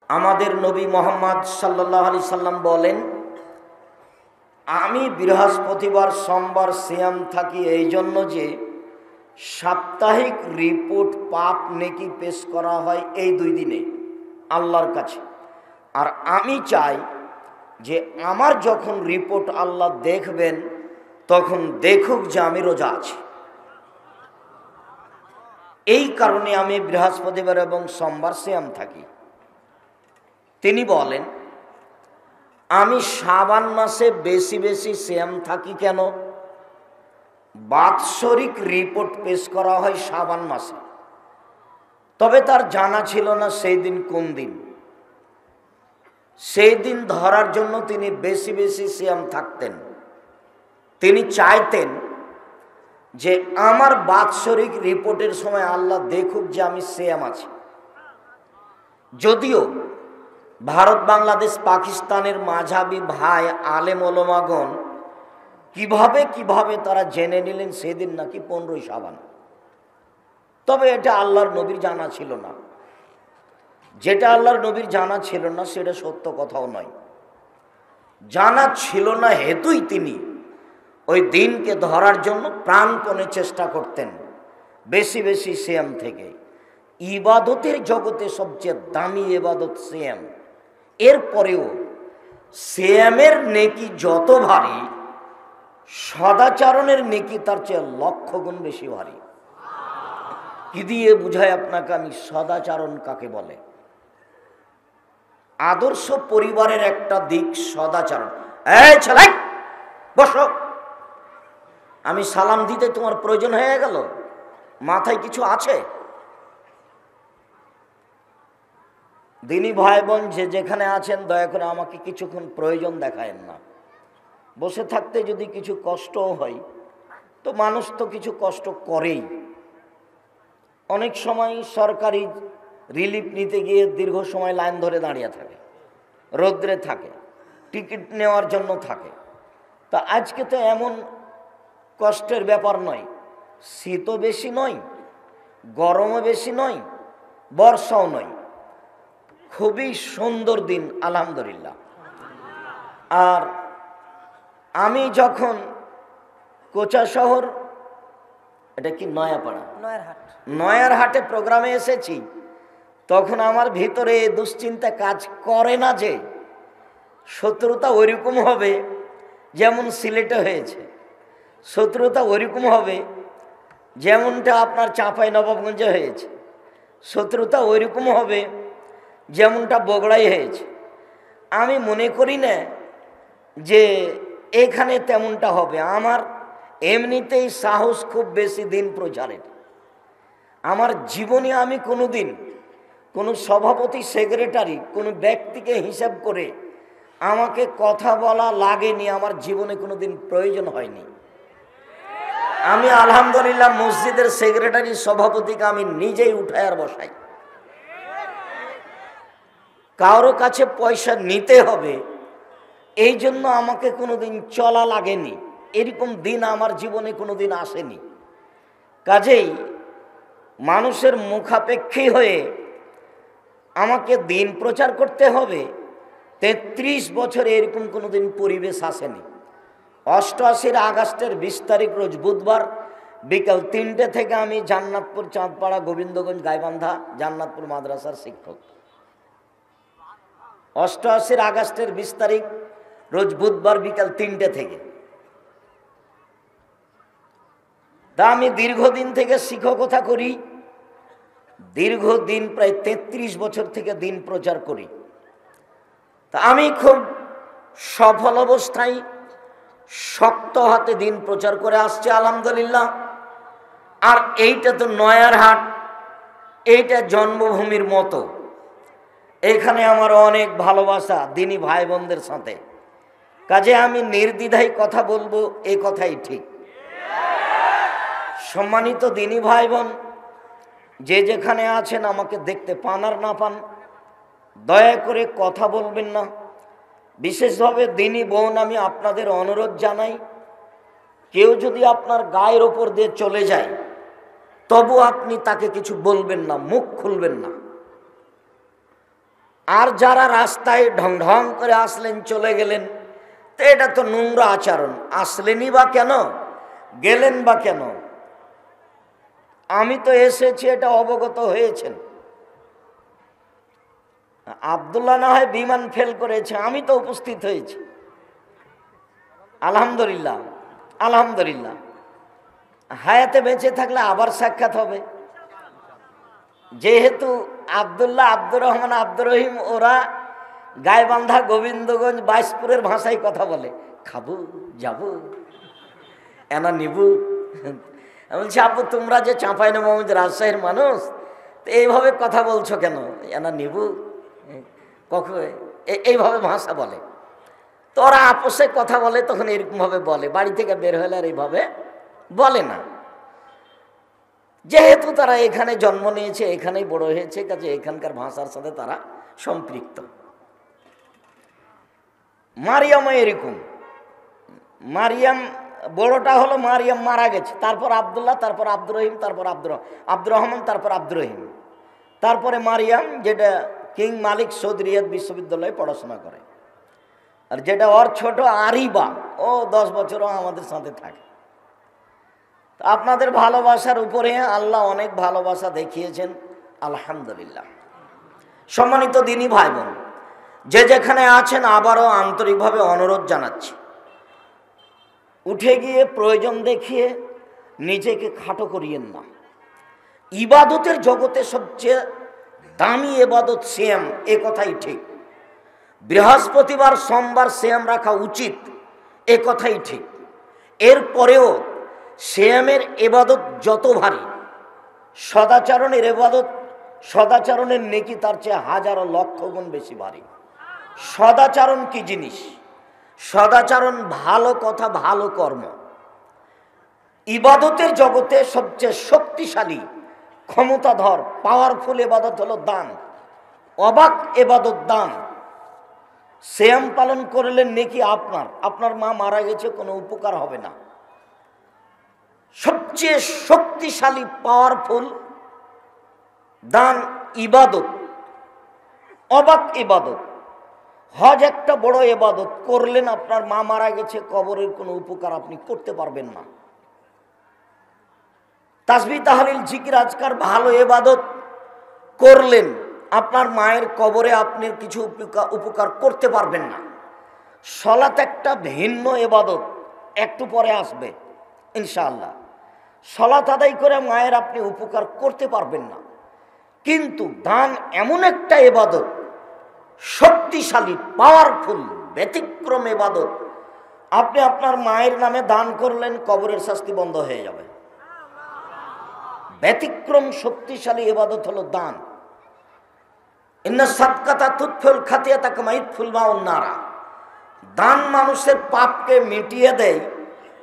আমাদের নবী মোহাম্মদ সাল্লাল্লাহু আলাইহি সাল্লাম বলেন, আমি বৃহস্পতিবার সোমবার সিয়াম থাকি এই জন্য যে সাপ্তাহিক রিপোর্ট পাপ নেকি পেশ করা হয় এই 2 দিনে আল্লাহর কাছে। আর আমি চাই যে আমার যখন রিপোর্ট আল্লাহ দেখবেন তখন দেখুক যে আমি রোজা আছি। এই কারণে আমি বৃহস্পতিবার এবং সোমবার সিয়াম থাকি। তিনি বলেন, আমি শাবান মাসে বেশি বেশি সিয়াম থাকি কেন? বাৎসরিক রিপোর্ট পেশ করা হয় শাবান মাসে, তবে তার জানা ছিল না সেই দিন কোন দিন। সেই দিন ধরার জন্য তিনি বেশি বেশি সিয়াম থাকতেন। তিনি চাইতেন যে আমার বাৎসরিক রিপোর্টের সময় আল্লাহ দেখুক যে আমি সিয়াম আছি। যদিও ভারত, বাংলাদেশ, পাকিস্তানের মাঝাবি ভাই আলেম ওলামাগণ কিভাবে তারা জেনে নিলেন সেদিন নাকি 15ই শাবান। তবে এটা আল্লাহর নবীর জানা ছিল না। যেটা আল্লাহর নবীর জানা ছিল না সেটা সত্য কথাও নয়। জানা ছিল না হেতুই তিনি ওই দিনকে ধরার জন্য প্রাণপণে চেষ্টা করতেন বেশি বেশি সিয়াম থেকে। ইবাদতের জগতে সবচেয়ে দামি ইবাদত সিয়াম। এরপরেও সিয়ামের নেকি যত ভারী, সদাচরণের নেকি তার চেয়ে 1,00,000 গুণ বেশি ভারী। কি দিয়ে বুঝায় আপনাকে আমি সদাচরণ কাকে বলে? আদর্শ পরিবারের একটা দিক সদাচরণ। এই ছেলে বসো, আমি সালাম দিতে তোমার প্রয়োজন হয়ে গেল? মাথায় কিছু আছে? দিনী ভাই বোন যে যেখানে আছেন দয়া করে আমাকে কিছুক্ষণ প্রয়োজন দেখায়েন না। বসে থাকতে যদি কিছু কষ্টও হয় তো মানুষ তো কিছু কষ্ট করেই। অনেক সময় সরকারি রিলিফ নিতে গিয়ে দীর্ঘ সময় লাইন ধরে দাঁড়িয়ে থাকে, রৌদ্রে থাকে, টিকিট নেওয়ার জন্য থাকে। তা আজকে তো এমন কষ্টের ব্যাপার নয়, শীতও বেশি নয়, গরমও বেশি নয়, বর্ষাও নয়, খুবই সুন্দর দিন আলহামদুলিল্লাহ। আর আমি যখন কোচা শহর, এটা কি নয়াপাড়া, নয়ারহাটে প্রোগ্রামে এসেছি, তখন আমার ভিতরে দুশ্চিন্তা কাজ করে না যে শত্রুতা ওইরকম হবে যেমন সিলেটে হয়েছে, শত্রুতা ওইরকম হবে যেমনটা আপনার চাঁপাই নবাবগঞ্জে হয়েছে, শত্রুতা ওইরকম হবে যেমনটা বগুড়ায় হয়েছে। আমি মনে করি না যে এখানে তেমনটা হবে। আমার এমনিতেই সাহস খুব বেশি দিন প্রচারের। আমার জীবনে আমি কোনোদিন কোনো সভাপতি, সেক্রেটারি, কোনো ব্যক্তিকে হিসাব করে আমাকে কথা বলা লাগেনি, আমার জীবনে কোনোদিন প্রয়োজন হয়নি। আমি আলহামদুলিল্লাহ মসজিদের সেক্রেটারি, সভাপতিকে আমি নিজেই উঠায় আর বসাই। কারো কাছে পয়সা নিতে হবে এই জন্য আমাকে কোনোদিন চলা লাগেনি, এরকম দিন আমার জীবনে কোনোদিন আসেনি। কাজেই মানুষের মুখাপেক্ষী হয়ে আমাকে দিন প্রচার করতে হবে, 33 বছরে এরকম কোনোদিন পরিবেশ আসেনি। 88 আগস্টের 20 তারিখ রোজ বুধবার বিকাল 3টে থেকে আমি জান্নাতপুর, চাঁদপাড়া, গোবিন্দগঞ্জ, গাইবান্ধা জান্নাতপুর মাদ্রাসার শিক্ষক। 88 আগস্টের 20 তারিখ রোজ বুধবার বিকাল 3টে থেকে। তা আমি দীর্ঘদিন থেকে শিক্ষকতা করি, দীর্ঘদিন প্রায় 33 বছর থেকে দিন প্রচার করি। তা আমি খুব সফল অবস্থায় শক্ত হাতে দিন প্রচার করে আসছে আলহামদুলিল্লাহ। আর এইটা তো নয়ারহাট, এইটা জন্মভূমির মতো। এখানে আমার অনেক ভালোবাসা দিনী ভাই বোনদের সাথে, কাজে আমি নির্দ্বিধায় কথা বলবো, এই কথাই ঠিক। সম্মানিত দিনী ভাই বোন যে যেখানে আছেন, আমাকে দেখতে পান আর না পান, দয়া করে কথা বলবেন না। বিশেষভাবে দিনী বোন আমি আপনাদের অনুরোধ জানাই, কেউ যদি আপনার গায়ের ওপর দিয়ে চলে যায় তবু আপনি তাকে কিছু বলবেন না, মুখ খুলবেন না। আর যারা রাস্তায় ঢং ঢং করে আসলেন চলে গেলেন, তো এটা তো নোংরা আচরণ। আসলেনই বা কেন, গেলেন বা কেন? আমি তো এসেছি, এটা অবগত হয়েছেন। আব্দুল্লাহ না হয় বিমান ফেল করেছে, আমি তো উপস্থিত হয়েছি। আলহামদুলিল্লাহ, আলহামদুলিল্লাহ। হায়াতে বেঁচে থাকলে আবার সাক্ষাৎ হবে। যেহেতু আব্দুল্লাহ, আব্দুর রহমান, আব্দুর রহিম ওরা গাইবান্ধা, গোবিন্দগঞ্জ, বাইশপুরের ভাষায় কথা বলে। খাবো, যাবো, এনা নিবু। আমি বলছি, আব্বু তোমরা যে চাঁপাইনবাবগঞ্জ, রাজশাহীর মানুষ, তো এইভাবে কথা বলছো কেন? এনা নিবু, কখন এইভাবে ভাষা বলে। তো ওরা আপোষে কথা বলে, তখন এরকমভাবে বলে। বাড়ি থেকে বের হলে আর এইভাবে বলে না। যেহেতু তারা এখানে জন্ম নিয়েছে, এখানেই বড় হয়েছে, কাজে এখানকার ভাষার সাথে তারা সম্পৃক্ত। মারিয়ামও এরকম। মারিয়াম বড়টা হলো মারিয়াম, মারা গেছে। তারপর আব্দুল্লাহ, তারপর আব্দুর রহিম, তারপর আব্দুর রহমান, তারপর আব্দুর রহিম, তারপরে মারিয়াম, যেটা কিং মালিক সৌদ রিয়াদ বিশ্ববিদ্যালয়ে পড়াশোনা করে। আর যেটা ওর ছোট আরিবা, ও 10 বছরও আমাদের সাথে থাকে। আপনাদের ভালোবাসার উপরে আল্লাহ অনেক ভালোবাসা দেখিয়েছেন, আলহামদুলিল্লাহ। সম্মানিত দিনী ভাই বোন, যে যেখানে আছেন, আবারও আন্তরিকভাবে অনুরোধ জানাচ্ছি, উঠে গিয়ে প্রয়োজন দেখিয়ে নিজেকে খাটো করিয়েন না। ইবাদতের জগতে সবচেয়ে দামি ইবাদত সিয়াম, এ কথাই ঠিক। বৃহস্পতিবার, সোমবার সিয়াম রাখা উচিত, এ কথাই ঠিক। এরপরেও সিয়ামের ইবাদত যত ভারী, সদাচরণের ইবাদত, সদাচরণের নেকি তার চেয়ে হাজারো লক্ষ গুণ বেশি ভারী। সদাচরণ কি জিনিস? সদাচরণ ভালো কথা, ভালো কর্ম। ইবাদতের জগতে সবচেয়ে শক্তিশালী, ক্ষমতাধর, পাওয়ারফুল ইবাদত হলো দান। অবাক ইবাদত দান। সিয়াম পালন করলেন নেকি আপনার মা মারা গেছে, কোনো উপকার হবে না। সবচেয়ে শক্তিশালী, পাওয়ারফুল দান ইবাদত, অবাক ইবাদত। হজ একটা বড় ইবাদত, করলেন, আপনার মা মারা গেছে, কবরের কোনো উপকার আপনি করতে পারবেন না। তাসবিহ, তাহলিল, জিকির, আজকার ভালো ইবাদত করলেন, আপনার মায়ের কবরে আপনি কিছু উপকার করতে পারবেন না। সালাত একটা ভিন্ন ইবাদত, একটু পরে আসবে ইনশাআল্লাহ। সালাত আদায় করে মায়ের আপনি উপকার করতে পারবেন না। কিন্তু দান এমন একটা ইবাদত, শক্তিশালী, পাওয়ারফুল, ব্যতিক্রম ইবাদত। আপনি আপনার মায়ের নামে দান করলেন, কবরের শাস্তি বন্ধ হয়ে যাবে। ব্যতিক্রম শক্তিশালী ইবাদত হলো দান। ইন্না সাদকাতা তুতফিল খাতিয়াতা কামা ইতফিল মাউন নারা। দান মানুষের পাপকে মিটিয়ে দেয়,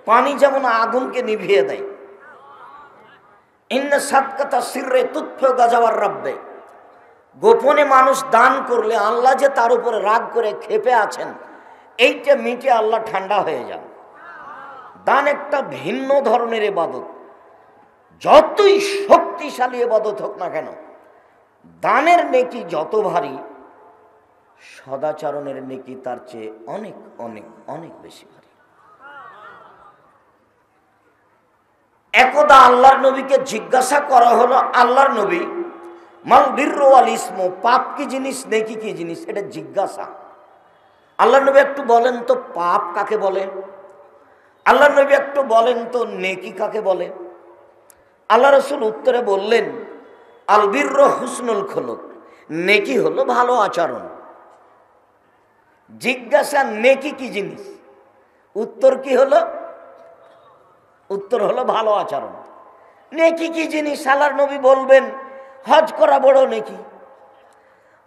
পানি যেমন আগুনকে নিভিয়ে দেয়। ইন্না সাদকাতা সিররে তুতফিল গাজাওয়ার রাব্বে। গোপনে মানুষ দান করলে আল্লাহ যে তার উপরে রাগ করে ক্ষেপে আছেন, এইটা মিটে আল্লাহ ঠান্ডা হয়ে যান। দান একটা ভিন্ন ধরনের ইবাদত। যতই শক্তিশালী ইবাদত হোক না কেন, দানের নেকি যত ভারী, সদাচরণের নেকি তার চেয়ে অনেক অনেক অনেক বেশি ভারী। একদা আল্লাহর নবীকে জিজ্ঞাসা করা হলো, আল্লাহর নবী, মাল বিররু ওয়াল ইসমু, পাপ কি জিনিস, নেকি কি জিনিস, এটা জিজ্ঞাসা। আল্লাহর নবী একটু বলেন তো পাপ কাকে বলে? আল্লাহর নবী একটু বলেন তো নেকি কাকে বলে? আল্লাহ রসুল উত্তরে বললেন, আল বিররু হুসনুল খুলুক, নেকি হলো ভালো আচরণ। জিজ্ঞাসা, নেকি কি জিনিস? উত্তর কি হলো? উত্তর হলো ভালো আচরণ। নেকি কি জিনিস? আল্লাহর নবী বলবেন হজ করা বড় নেকি।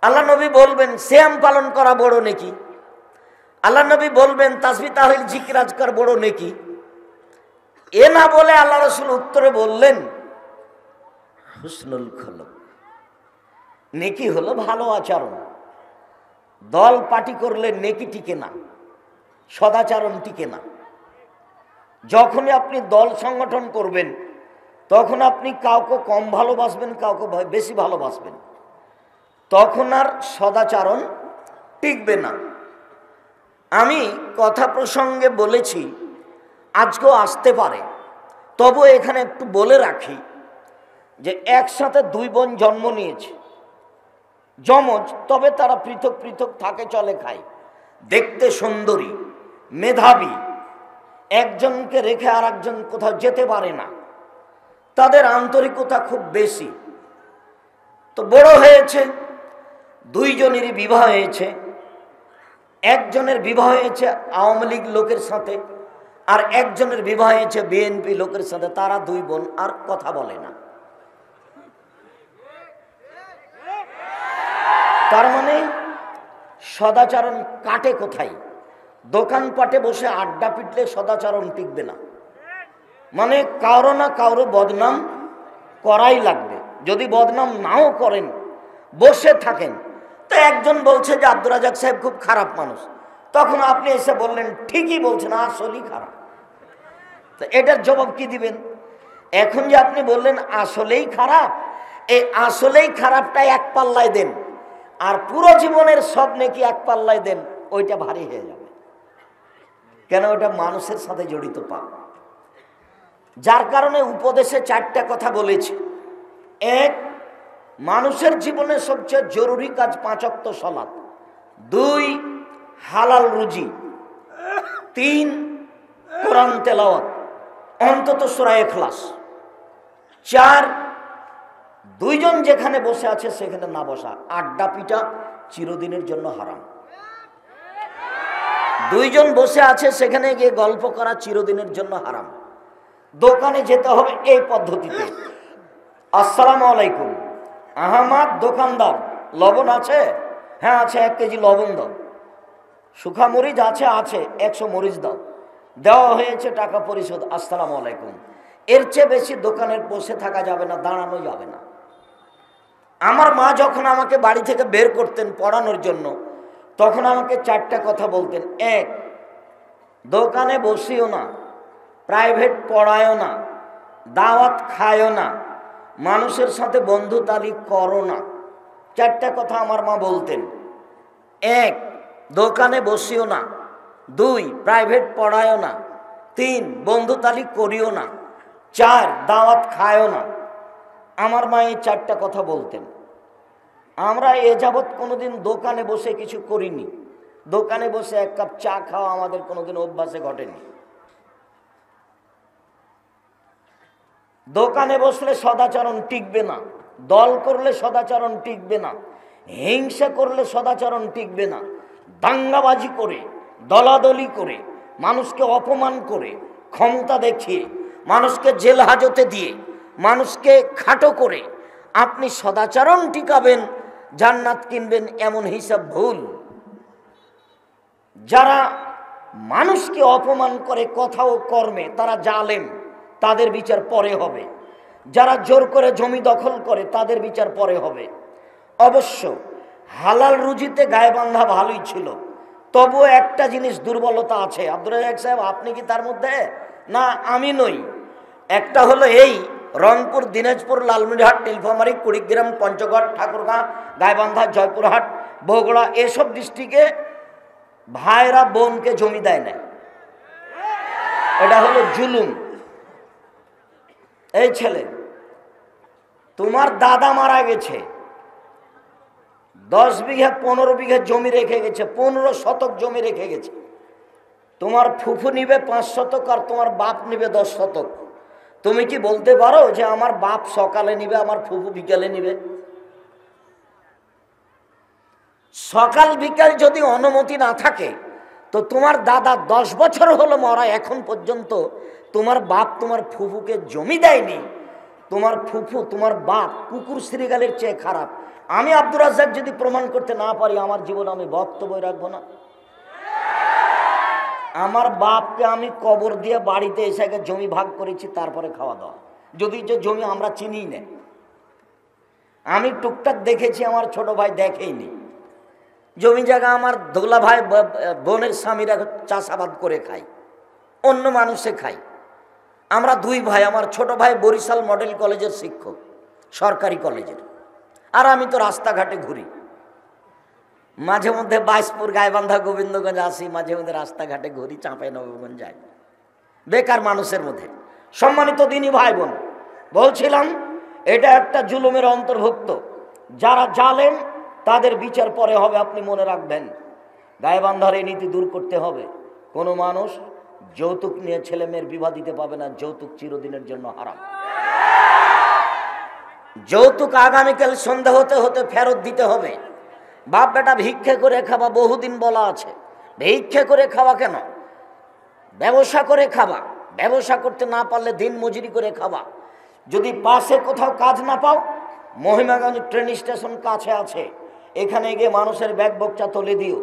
আল্লাহ নবী বলবেন সিয়াম পালন করা বড় নেকি। আল্লাহ নবী বলবেন তাসবিহ, তাহলিল, জিকির, আজকার বড় নেকি। এ না বলে আল্লাহ রসুল উত্তরে বললেন হুসনুল খুলুক, নেকি হলো ভালো আচরণ। দল পার্টি করলে নেকি টিকে না, সদাচরণ টিকে না। যখনই আপনি দল সংগঠন করবেন, তখন আপনি কাউকে কম ভালোবাসবেন, কাউকে বেশি ভালোবাসবেন। তখন আর সদাচরণ টিকবে না। আমি কথা প্রসঙ্গে বলেছি, আজকেও আসতে পারে, তবু এখানে একটু বলে রাখি যে একসাথে দুই বোন জন্ম নিয়েছে, যমজ, তবে তারা পৃথক পৃথক থাকে, চলে খায়, দেখতে সুন্দরী, মেধাবী, একজনকে রেখে আর একজন কোথাও যেতে পারে না, তাদের আন্তরিকতা খুব বেশি। তো বড় হয়েছে, দুইজনেরই বিবাহ হয়েছে। একজনের বিবাহ হয়েছে আওয়ামী লীগ লোকের সাথে, আর একজনের বিবাহ হয়েছে বিএনপি লোকের সাথে। তারা দুই বোন আর কথা বলে না। তার মানে সদাচরণ কাটে কোথায়? দোকানপাটে বসে আড্ডা পিটলে সদাচরণ টিকবে না। মানে কারো না কারো বদনাম করাই লাগবে। যদি বদনাম নাও করেন, বসে থাকেন, তো একজন বলছে যে আব্দুর রাজ্জাক সাহেব খুব খারাপ মানুষ, তখন আপনি এসে বললেন ঠিকই বলছেন, আসলেই খারাপ। তো এটার জবাব কি দিবেন? এখন যে আপনি বললেন আসলেই খারাপ, এই আসলেই খারাপটা এক পাল্লায় দেন, আর পুরো জীবনের সব নেকি এক পাল্লায় দেন, ওইটা ভারী হয়ে যাবে। কেন? ওটা মানুষের সাথে জড়িত পাপ। যার কারণে উপদেশে চারটা কথা বলেছি। এক, মানুষের জীবনে সবচেয়ে জরুরি কাজ 5 ওয়াক্ত সালাত। 2, হালাল রুজি। 3, কোরআন তেলাওয়াত, অন্তত সূরা ইখলাস। 4, দুইজন যেখানে বসে আছে সেখানে না বসা। আড্ডা পিটা চিরদিনের জন্য হারাম। দুইজন বসে আছে সেখানে গিয়ে গল্প করা চিরদিনের জন্য হারাম। দোকানে যেতে হবে এই পদ্ধতিতে, আসসালামু আলাইকুম, আহমাদ দোকানদার, লবণ আছে? হ্যাঁ আছে, 1 কেজি লবণ দাও। শুখা মরিচ আছে? আছে, 100 মরিচ দাও। দেওয়া হয়েছে, টাকা পরিশোধ, আসসালামু আলাইকুম। এর চেয়ে বেশি দোকানের বসে থাকা যাবে না, দাঁড়ানো যাবে না। আমার মা যখন আমাকে বাড়ি থেকে বের করতেন পড়ানোর জন্য, তখন আমাকে 4টা কথা বলতেন। 1, দোকানে বসিও না, প্রাইভেট পড়ায়ও না, দাওয়াত খায়ও না, মানুষের সাথে বন্ধুতালি করো না। 4টা কথা আমার মা বলতেন। 1, দোকানে বসিও না। 2, প্রাইভেট পড়ায়ও না। 3, বন্ধুতালি করিও না। 4, দাওয়াত খায়ও না। আমার মা এই 4টা কথা বলতেন। আমরা এ যাবৎ কোনোদিন দোকানে বসে কিছু করিনি। দোকানে বসে 1 কাপ চা খাওয়া আমাদের কোনোদিন অভ্যাসে ঘটেনি। দোকানে বসলে সদাচরণ টিকবে না, দল করলে সদাচরণ টিকবে না, হিংসা করলে সদাচরণ টিকবে না, দাঙ্গাবাজি করে, দলাদলি করে, মানুষকে অপমান করে, ক্ষমতা দেখিয়ে, মানুষকে জেল হাজতে দিয়ে, মানুষকে খাটো করে আপনি সদাচরণ টিকাবেন, জান্নাত কিনবেন, এমন হিসাব ভুল। যারা মানুষকে অপমান করে কথা ও কর্মে, তারা জালেম, তাদের বিচার পরে হবে। যারা জোর করে জমি দখল করে, তাদের বিচার পরে হবে। অবশ্য হালাল রুজিতে গায়ে বাঁধা ভালোই ছিল, তবুও একটা জিনিস দুর্বলতা আছে। আব্দুর রাজ্জাক সাহেব আপনি কি তার মধ্যে? না, আমি নই। একটা হলো এই, রংপুর, দিনাজপুর, লালমনিরহাট, নীলফামারী, কুড়িগ্রাম, পঞ্চগড়, ঠাকুরগাঁ, গাইবান্ধা, জয়পুরহাট, বগুড়া, এসব ডিস্ট্রিক্টে ভাইরা বোনকে জমি দেয় না। এটা হলো জুলুম। এই ছেলে, তোমার দাদা মারা গেছে, 10 বিঘা 15 বিঘা জমি রেখে গেছে, 15 শতক জমি রেখে গেছে। তোমার ফুফু নিবে 5 শতক আর তোমার বাপ নিবে 10 শতক। তুমি কি বলতে পারো যে আমার বাপ সকালে নিবে, আমার ফুফু বিকালে নিবে? সকাল বিকাল যদি অনুমতি না থাকে, তো তোমার দাদা 10 বছর হলো মরা, এখন পর্যন্ত তোমার বাপ তোমার ফুফুকে জমি দেয়নি। তোমার ফুফু, তোমার বাপ কুকুর শ্রীগালের চেয়ে খারাপ। আমি আব্দুর রাজ্জাক যদি প্রমাণ করতে না পারি, আমার জীবন আমি বক্তব্য রাখবো না। আমার বাপকে আমি কবর দিয়ে বাড়িতে এসে জমি ভাগ করেছি, তারপরে খাওয়া দাওয়া। যদি যে জমি আমরা চিনি না, আমি টুকটাক দেখেছি, আমার ছোট ভাই দেখেইনি। জমি জায়গা আমার দোলা ভাই, বোনের স্বামীরা চাষাবাদ করে খায়, অন্য মানুষে খায়। আমরা 2 ভাই, আমার ছোট ভাই বরিশাল মডেল কলেজের শিক্ষক, সরকারি কলেজের, আর আমি তো রাস্তাঘাটে ঘুরি। মাঝে মধ্যে বাইশপুর, গাইবান্ধা, গোবিন্দগঞ্জ আসি, মাঝে মধ্যে রাস্তাঘাটে ঘুরি, চাঁপাইনবাবগঞ্জ যাই, বেকার মানুষের মধ্যে। সম্মানিত দিনী ভাই বোন, বলছিলাম এটা একটা জুলুমের অন্তর্ভুক্ত। যারা জালেম তাদের বিচার পরে হবে, আপনি মনে রাখবেন। গাইবান্ধার এই নীতি দূর করতে হবে। কোনো মানুষ যৌতুক নিয়ে ছেলে মেয়ের বিবাহ দিতে পাবে না, যৌতুক চিরদিনের জন্য হারাম। যৌতুক আগামীকাল সন্ধ্যা হতে হতে ফেরত দিতে হবে। বাপ বেটা ভিক্ষে করে খাওয়া বহুদিন বলা আছে, ভিক্ষে করে খাওয়া কেন? ব্যবসা করে খাওয়া, ব্যবসা করতে না পারলে দিন মজুরি করে খাওয়া। যদি পাশে কোথাও কাজ না পাও, মহিমাগঞ্জ ট্রেন স্টেশন কাছে আছে, এখানে গিয়ে মানুষের ব্যাগ বকচা তুলে দিও।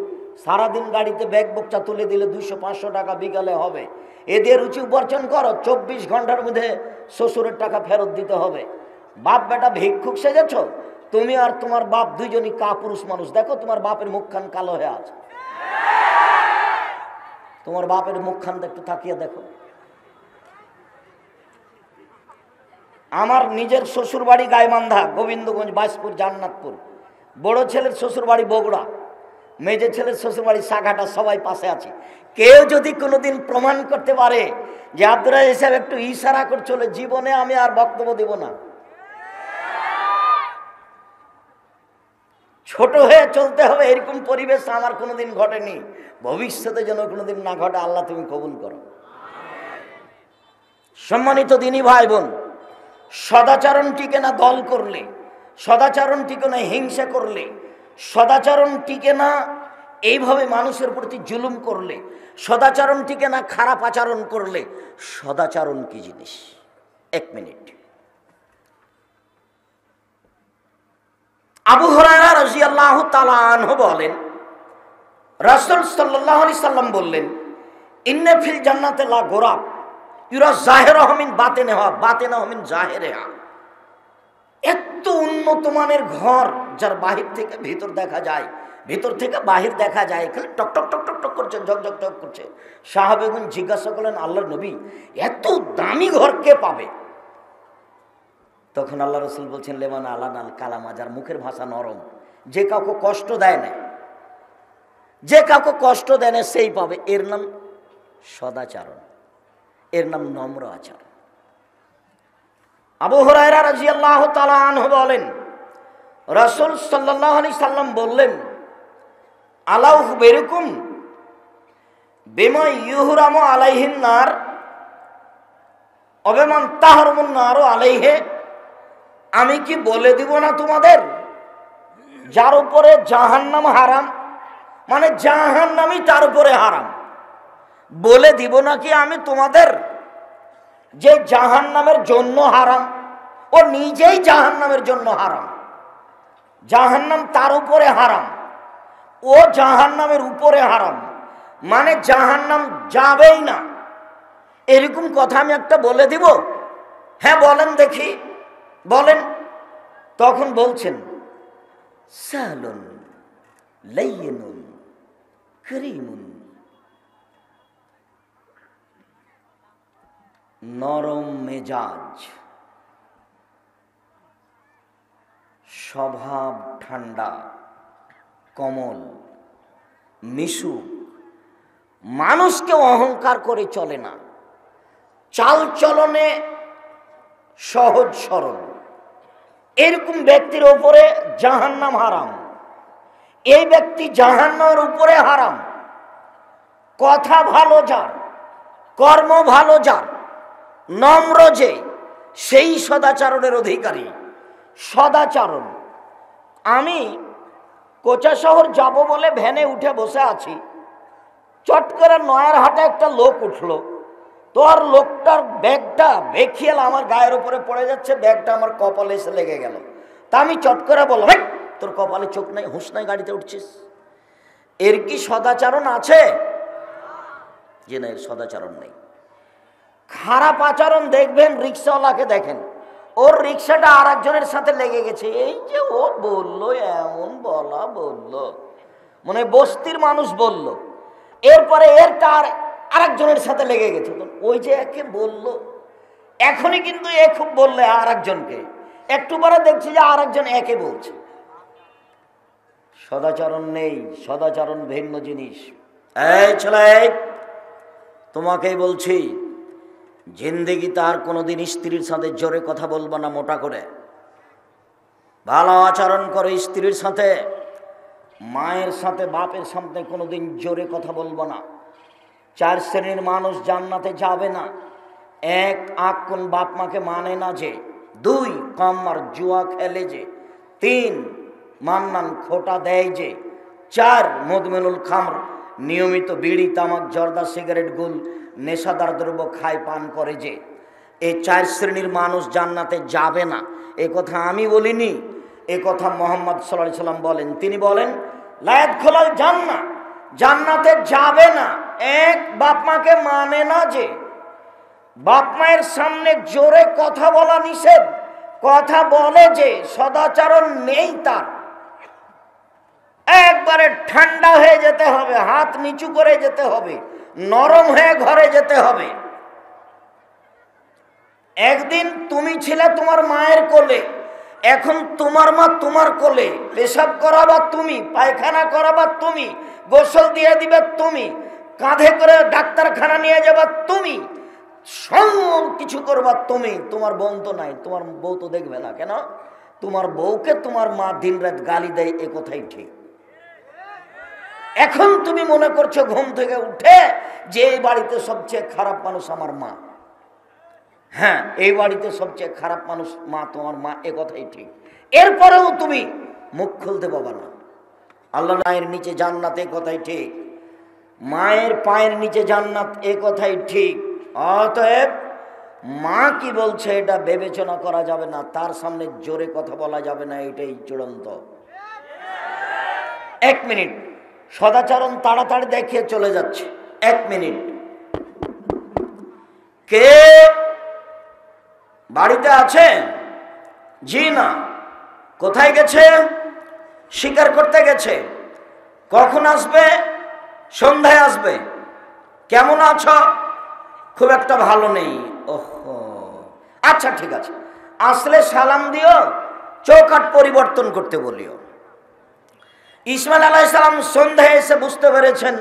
সারাদিন গাড়িতে ব্যাগ বকচা তুলে দিলে 200-500 টাকা বিকালে হবে। এদের রুচি উপার্জন করো, 24 ঘন্টার মধ্যে শ্বশুরের টাকা ফেরত দিতে হবে। বাপ বেটা ভিক্ষুক সেজেছ, তুমি আর তোমার বাপ দুইজনই কাপুরুষ মানুষ। দেখো তোমার বাপের মুখখান কালো হয়ে আছে, তোমার বাপের মুখখান একটু তাকিয়ে দেখো। আমার নিজের শ্বশুর বাড়ি গাইবান্ধা, গোবিন্দগঞ্জ, বাইশপুর, জান্নাতপুর। বড় ছেলের শ্বশুর বাড়ি বগুড়া, মেজে ছেলের শ্বশুর বাড়ি সাঘাটা, সবাই পাশে আছে। কেউ যদি কোনোদিন প্রমাণ করতে পারে যে আব্দুর রাজ্জাক সাহেব একটু ইশারা করছিল, জীবনে আমি আর বক্তব্য দেব না। ছোট হয়ে চলতে হবে, এরকম পরিবেশ আমার কোনোদিন ঘটেনি, ভবিষ্যতে যেন কোনোদিন না ঘটে। আল্লাহ তুমি কবুল করো। সম্মানিত দিনী ভাই বোন, সদাচরণ টিকে না দল করলে, সদাচরণ টিকে না হিংসা করলে, সদাচরণ টিকে না এইভাবে মানুষের প্রতি জুলুম করলে, সদাচরণ টিকে না খারাপ আচরণ করলে। সদাচরণ কি জিনিস? 1 মিনিট। আবু হুরায়রা রাদিয়াল্লাহু তাআলা আনহু বলেন, রাসূল সাল্লাল্লাহু আলাইহি সাল্লাম বললেন, ইন্না ফিল জান্নাতি লা গুরাব ইউরা জাহিরুহু মিন বাতিনিহা বাতিনুহু মিন জাহিরিহা। এত উন্নত মানের ঘর, যার বাহির থেকে ভিতর দেখা যায়, ভিতর থেকে বাহির দেখা যায়, খালি টক টক টক টক টক করছে, ঝকঝক টক করছে। সাহাবেগণ জিজ্ঞাসা করলেন, আল্লাহর নবী, এত দামি ঘর কে পাবে? তখন আল্লাহ রসুল বলছেন, লেমান আলানাল কালামা, যার মুখের ভাষা নরম, যে কাউকে কষ্ট দেয় না, যে কাউকে কষ্ট দেয় না সেই পাবে। এর নাম সদাচরণ, এর নাম নম্র আচরণ। আবু হুরায়রা রাদিয়াল্লাহু তাআলা আনহু বলেন, রাসূল সাল্লাল্লাহু আলাইহি সাল্লাম বললেন, আলা উখবিরুকুম বিমা ইউহরামু আলাইহিন নার ওয়া বিমান তাহরুমুন নারু আলাইহি। আমি কি বলে দিব না তোমাদের, যার উপরে জাহান্নাম হারাম, মানে জাহান্নামই তার উপরে হারাম। বলে দিব না কি আমি তোমাদের, যে জাহান্নামের জন্য হারাম, ও নিজেই জাহান্নামের জন্য হারাম। জাহান্নাম তার উপরে হারাম, ও জাহান্নামের উপরে হারাম, মানে জাহান্নাম যাবেই না। এরকম কথা আমি একটা বলে দিব? হ্যাঁ বলেন দেখি, বলেন। তখন বলছেন, সাহলুন লাইয়িনুন করিমুন, নরম মেজাজ, স্বভাব ঠান্ডা, কোমল, মিশুক, মানুষকে অহংকার করে চলে না, চাল চলনে সহজ সরল। এরকম ব্যক্তির উপরে জাহান্নাম হারাম। এই ব্যক্তি জাহান্নামের উপরে হারাম। কথা ভালো যার, কর্ম ভালো যার, নম্র যে, সেই সদাচরণের অধিকারী। সদাচরণ। আমি কোচা শহর যাব বলে ভ্যানে উঠে বসে আছি, চট করে নয়ার হাটে একটা লোক উঠলো। তো আর লোকটার ব্যাগটা বেখিয়াল আমার গায়ের উপরে পড়ে যাচ্ছে, ব্যাগটা আমার কপালে এসে লেগে গেল। তা আমি চট করে বললাম, হেই, তোর কপালে চোখ নাই, হুঁশ নাই, গাড়িতে উঠছিস? এর কি সদাচরণ আছে? যে না, এর সদাচরণ নেই। খারাপ আচরণ দেখবেন রিক্সাওয়ালাকে, দেখেন ওর রিক্সাটা আর একজনের সাথে লেগে গেছে। এই যে ও বললো, এমন বলা বললো, মানে বস্তির মানুষ বলল, এরপরে এরটা আরেকজনের সাথে লেগে গেছে। ওই যে একে বললো, এখনই কিন্তু এ খুব বললে আর একজনকে, একটু পরে দেখছি যে আর একজন একে বলছে। সদাচরণ নেই, সদাচরণ ভিন্ন জিনিস। এই ছেলে, তোমাকেই বলছি, জিন্দেগি তার কোনোদিন স্ত্রীর সাথে জোরে কথা বলবা না, মোটা করে ভালো আচরণ করো স্ত্রীর সাথে। মায়ের সাথে বাপের সামনে কোনোদিন জোরে কথা বলবো না। 4 শ্রেণীর মানুষ জান্নাতে যাবে না। 1, আক কোন বাপ মাকে মানে না যে। 2, কামার জুয়া খেলে যে। 3, মান্নান খোটা দেয় যে। 4, মদমেনুল খামর, নিয়মিত বিড়ি তামাক জর্দা সিগারেট গুল নেশাদার দ্রব্য খায় পান করে যে। এই 4 শ্রেণীর মানুষ জান্নাতে যাবে না। এ কথা আমি বলিনি, এ কথা মুহাম্মদ সাল্লাল্লাহু আলাইহি সাল্লাম বলেন। তিনি বলেন লা ইয়াদখুলুল জান্নাহ, জান্নাতে যাবে না 1, বাপ মাকে মানে না যে। বাপ মায়ের সামনে জোরে কথা বলা নিষেধ, কথা বলে যে, সদাচরণ নেই তার। একবারে ঠান্ডা হয়ে যেতে হবে, হাত নিচু করে যেতে হবে, নরম হয়ে ঘরে যেতে হবে। একদিন তুমি ছিলে তোমার মায়ের কোলে, এখন তোমার মা তোমার কোলে। পেশাব করাবা তুমি, পায়খানা করাবা তুমি, গোসল দিয়ে দিবে তুমি, কাঁধে করে ডাক্তারখানা নিয়ে যাবা তুমি, সব কিছু করবা তুমি। তোমার বোন তো নাই, তোমার বউ তো দেখবে না। কেন? তোমার বউকে তোমার মা দিন রাত গালি দেয়, এ কথাই ঠিক। এখন তুমি মনে করছো ঘুম থেকে উঠে যে এই বাড়িতে সবচেয়ে খারাপ মানুষ আমার মা। হ্যাঁ, এই বাড়িতে সবচেয়ে খারাপ মানুষ মা, তোমার মা, এ কথাই ঠিক। এরপরেও তুমি মুখ খুলতে পাবা না। আল্লাহ মায়ের নিচে জান্নাত, এ কথাই ঠিক। মায়ের পায়ের নিচে জান্নাত, এ কথাই ঠিক। অতএব মা কি বলছে এটা বিবেচনা করা যাবে না, তার সামনে জোরে কথা বলা যাবে না, এটাই চূড়ান্ত। 1 মিনিট, সদাচরণ তাড়াতাড়ি দেখিয়ে চলে যাচ্ছে। 1 মিনিট। কে বাড়িতে আছে? জি না। কোথায় গেছে? শিকার করতে গেছে। কখন আসবে? সন্ধ্যায় আসবে। কেমন আছো? খুব একটা ভালো নেই। ওহো, আচ্ছা ঠিক আছে, আসলে সালাম দিও, চৌকাঠ পরিবর্তন করতে বলিও। ইসমাইল আলাইহিস সালাম সন্ধ্যায় এসে বুঝতে পেরেছেন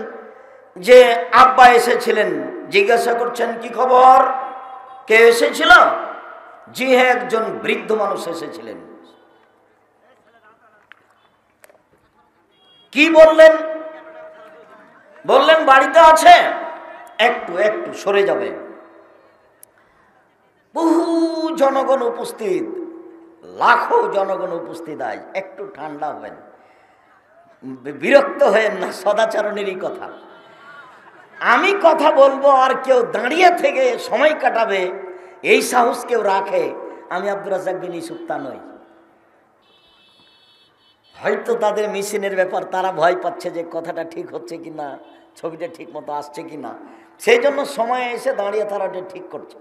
যে আব্বা এসেছিলেন। জিজ্ঞাসা করছেন কি খবর, কে এসেছিল? জি হ্যাঁ, একজন বৃদ্ধ মানুষ এসেছিলেন। কি বললেন? বললেন বাড়িতে আছে, একটু একটু সরে যাবে। বহু জনগণ উপস্থিত, লাখো জনগণ উপস্থিত। আজ একটু ঠান্ডা হবেন, বিরক্ত হয়েন না, সদাচরণেরই কথা। আমি কথা বলবো আর কেউ দাঁড়িয়ে থেকে সময় কাটাবে, এই সাহস কেউ রাখে? আমি আব্দুর রাজ্জাক বিন ইউসুফ তা নই। হয়তো তাদের মেশিনের ব্যাপার, তারা ভয় পাচ্ছে যে কথাটা ঠিক হচ্ছে কি না, ছবিটা ঠিক মতো আসছে কি না, সেই জন্য সময় এসে দাঁড়িয়ে তারা ওটা ঠিক করছে।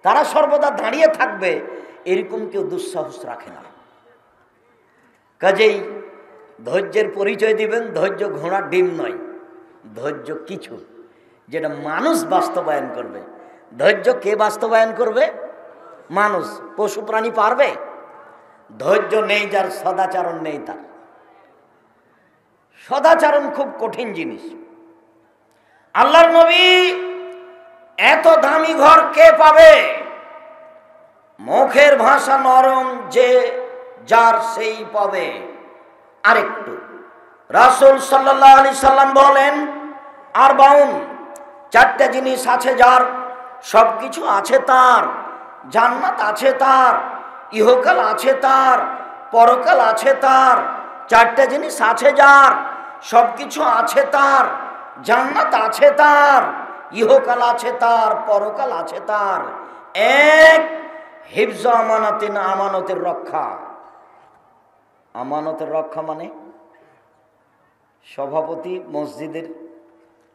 তারা সর্বদা দাঁড়িয়ে থাকবে, এরকম কেউ দুঃসাহস রাখে না। কাজেই ধৈর্যের পরিচয় দিবেন। ধৈর্য ঘোড়ার ডিম নয়, ধৈর্য কিছু যেটা মানুষ বাস্তবায়ন করবে। ধৈর্য কে বাস্তবায়ন করবে? মানুষ। পশু প্রাণী পারবে? ধৈর্য নেই যার, সদাচরণ নেই তার। সদাচরণ খুব কঠিন জিনিস। আল্লাহর নবী এত দামি ঘর কে পাবে? মুখের ভাষা নরম যে যার সেই পাবে। আরেকটু, রাসূল সাল্লাল্লাহু আলাইহি সাল্লাম বলেন, আর 4টা জিনিস আছে যার, সবকিছু আছে তার। জান্নাত আছে তার, ইহকাল আছে তার, পরকাল আছে তার। 4টা জিনিস আছে যার, সবকিছু আছে তার। জান্নাত আছে তার, ইহকাল আছে তার, পরকাল আছে তার। 1, হিফজ আমানাতিন, আমানতের রক্ষা। আমানতের রক্ষা মানে সভাপতি মসজিদের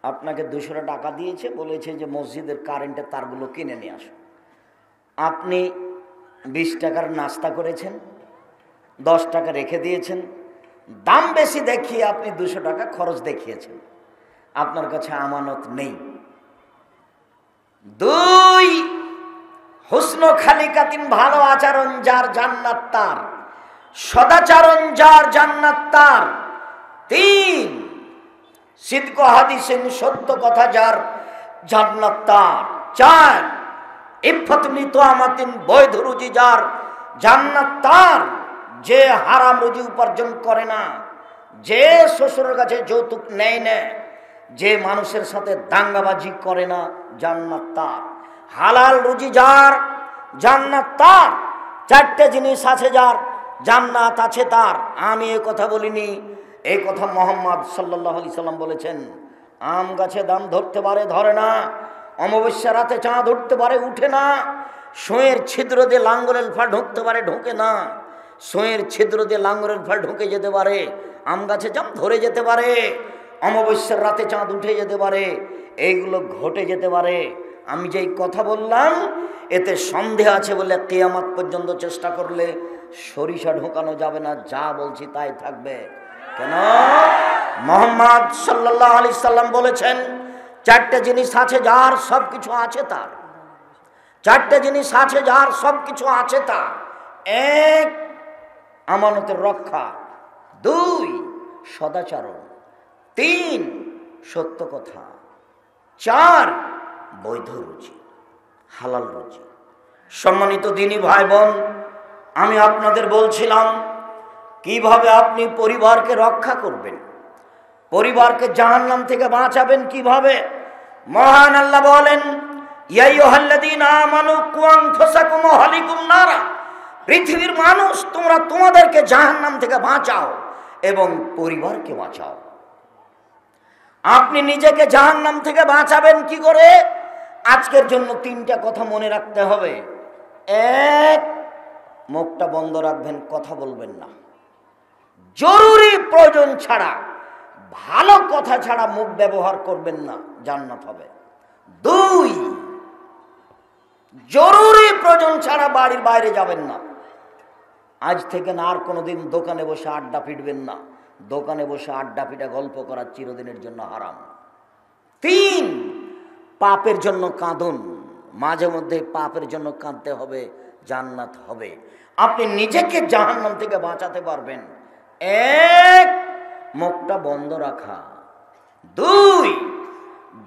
আপনাকে 200 টাকা দিয়েছে, বলেছে যে মসজিদের কারেন্টের তারগুলো কিনে নিয়ে আসো। আপনি 20 টাকার নাস্তা করেছেন, 10 টাকা রেখে দিয়েছেন, দাম বেশি দেখিয়ে আপনি 200 টাকা খরচ দেখিয়েছেন, আপনার কাছে আমানত নেই। 2, হুসন খালিকাতিন, ভালো আচরণ যার, জান্নাত তার। সদাচরণ যার, জান্নাত তার। তিন, সিদক হাদিসেন, সত্য কথা যার, জান্নাত তার। চার, ইফাতুল ইতআমাতিন, বৈধ রুজি যার, জান্নাত তার। যে হারাম রুজি উপার্জন করে না, যে শ্বশুরের কাছে যৌতুক নেয় না, যে মানুষের সাথে দাঙ্গাবাজি করে না, জান্নাত তার। হালাল রুজি যার, জান্নাত তার। চারটে জিনিস আছে যার, জান্নাত আছে তার। আমি এ কথা বলিনি, এই কথা মুহাম্মদ সাল্লাল্লাহু আলাইহি সাল্লাম বলেছেন। আম গাছে দাম ধরতে পারে, ধরে না। অমাবস্যা রাতে চাঁদ উঠতে পারে, উঠে না। সুঁয়ের ছিদ্র দিয়ে লাঙ্গলের ফা ঢুকতে পারে, ঢোকে না। সুঁয়ের ছিদ্র দিয়ে লাঙ্গলের ফা ঢুকে যেতে পারে, আম গাছে জাম ধরে যেতে পারে। অমাবস্যার রাতে চাঁদ উঠে যেতে পারে, এইগুলো ঘটে যেতে পারে। আমি যেই কথা বললাম এতে সন্দেহ আছে বলে কিয়ামত পর্যন্ত চেষ্টা করলে সরিষা ঢোকানো যাবে না। যা বলছি তাই থাকবে। কেন? মুহাম্মদ সাল্লাল্লাহু আলাইহি সাল্লাম বলেছেন, চারটে জিনিস আছে যার, সব কিছু আছে তার। চারটে জিনিস আছে যার, সব কিছু আছে তার। এক, আমানতের রক্ষা। দুই, সদাচরণ। তিন, সত্য কথা। চার, বৈধ রুজি, হালাল রুজি। সম্মানিত দিনী ভাই বোন, আমি আপনাদের বলছিলাম কিভাবে আপনি পরিবারকে রক্ষা করবেন, পরিবারকে জাহান্নাম থেকে বাঁচাবেন কিভাবে। মহান আল্লাহ বলেন, ইয়া আইয়ুহাল্লাযীনা আমানু কু আনফুসাকুম ওয়া আহলিকুম নারা, পৃথিবীর মানুষ তোমরা তোমাদেরকে জাহান্নাম থেকে বাঁচাও এবং পরিবারকে বাঁচাও। আপনি নিজেকে জাহান্নাম থেকে বাঁচাবেন কি করে? আজকের জন্য তিনটা কথা মনে রাখতে হবে। এক, মুখটা বন্ধ রাখবেন, কথা বলবেন না। জরুরি প্রয়োজন ছাড়া, ভালো কথা ছাড়া মুখ ব্যবহার করবেন না, জান্নাত হবে। দুই, জরুরি প্রয়োজন ছাড়া বাড়ির বাইরে যাবেন না। আজ থেকে না আর কোনোদিন দোকানে বসে আড্ডা পিটবেন না। দোকানে বসে আড্ডা পিটা গল্প করা চিরদিনের জন্য হারাম। তিন, পাপের জন্য কাঁদুন, মাঝে মধ্যে পাপের জন্য কাঁদতে হবে, জান্নাত হবে। আপনি নিজেকে জাহান্নাম থেকে বাঁচাতে পারবেন। এক, মুখটা বন্ধ রাখা। দুই,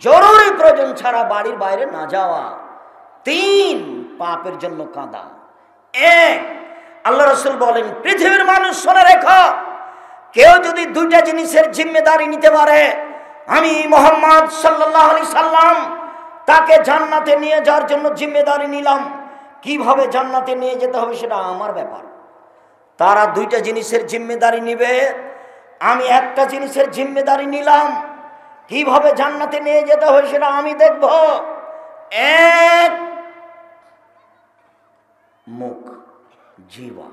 জরুরি প্রয়োজন ছাড়া বাড়ির বাইরে না যাওয়া। তিন, পাপের জন্য কাঁদা। এক, আল্লাহ রাসূল বলেন, পৃথিবীর মানুষ শুনে রেখো, কেউ যদি দুইটা জিনিসের জিম্মেদারি নিতে পারে, আমি মুহাম্মদ সাল্লাল্লাহু আলাইহি সাল্লাম তাকে জান্নাতে নিয়ে যাওয়ার জন্য জিম্মেদারি নিলাম। কিভাবে জান্নাতে নিয়ে যেতে হবে সেটা আমার ব্যাপার। তারা দুইটা জিনিসের জিম্মেদারি নিবে, আমি একটা জিনিসের জিম্মেদারি নিলাম। কিভাবে জান্নাতে নিয়ে যেতে হবে সেটা আমি দেখব। এক, মুখ, জীবন।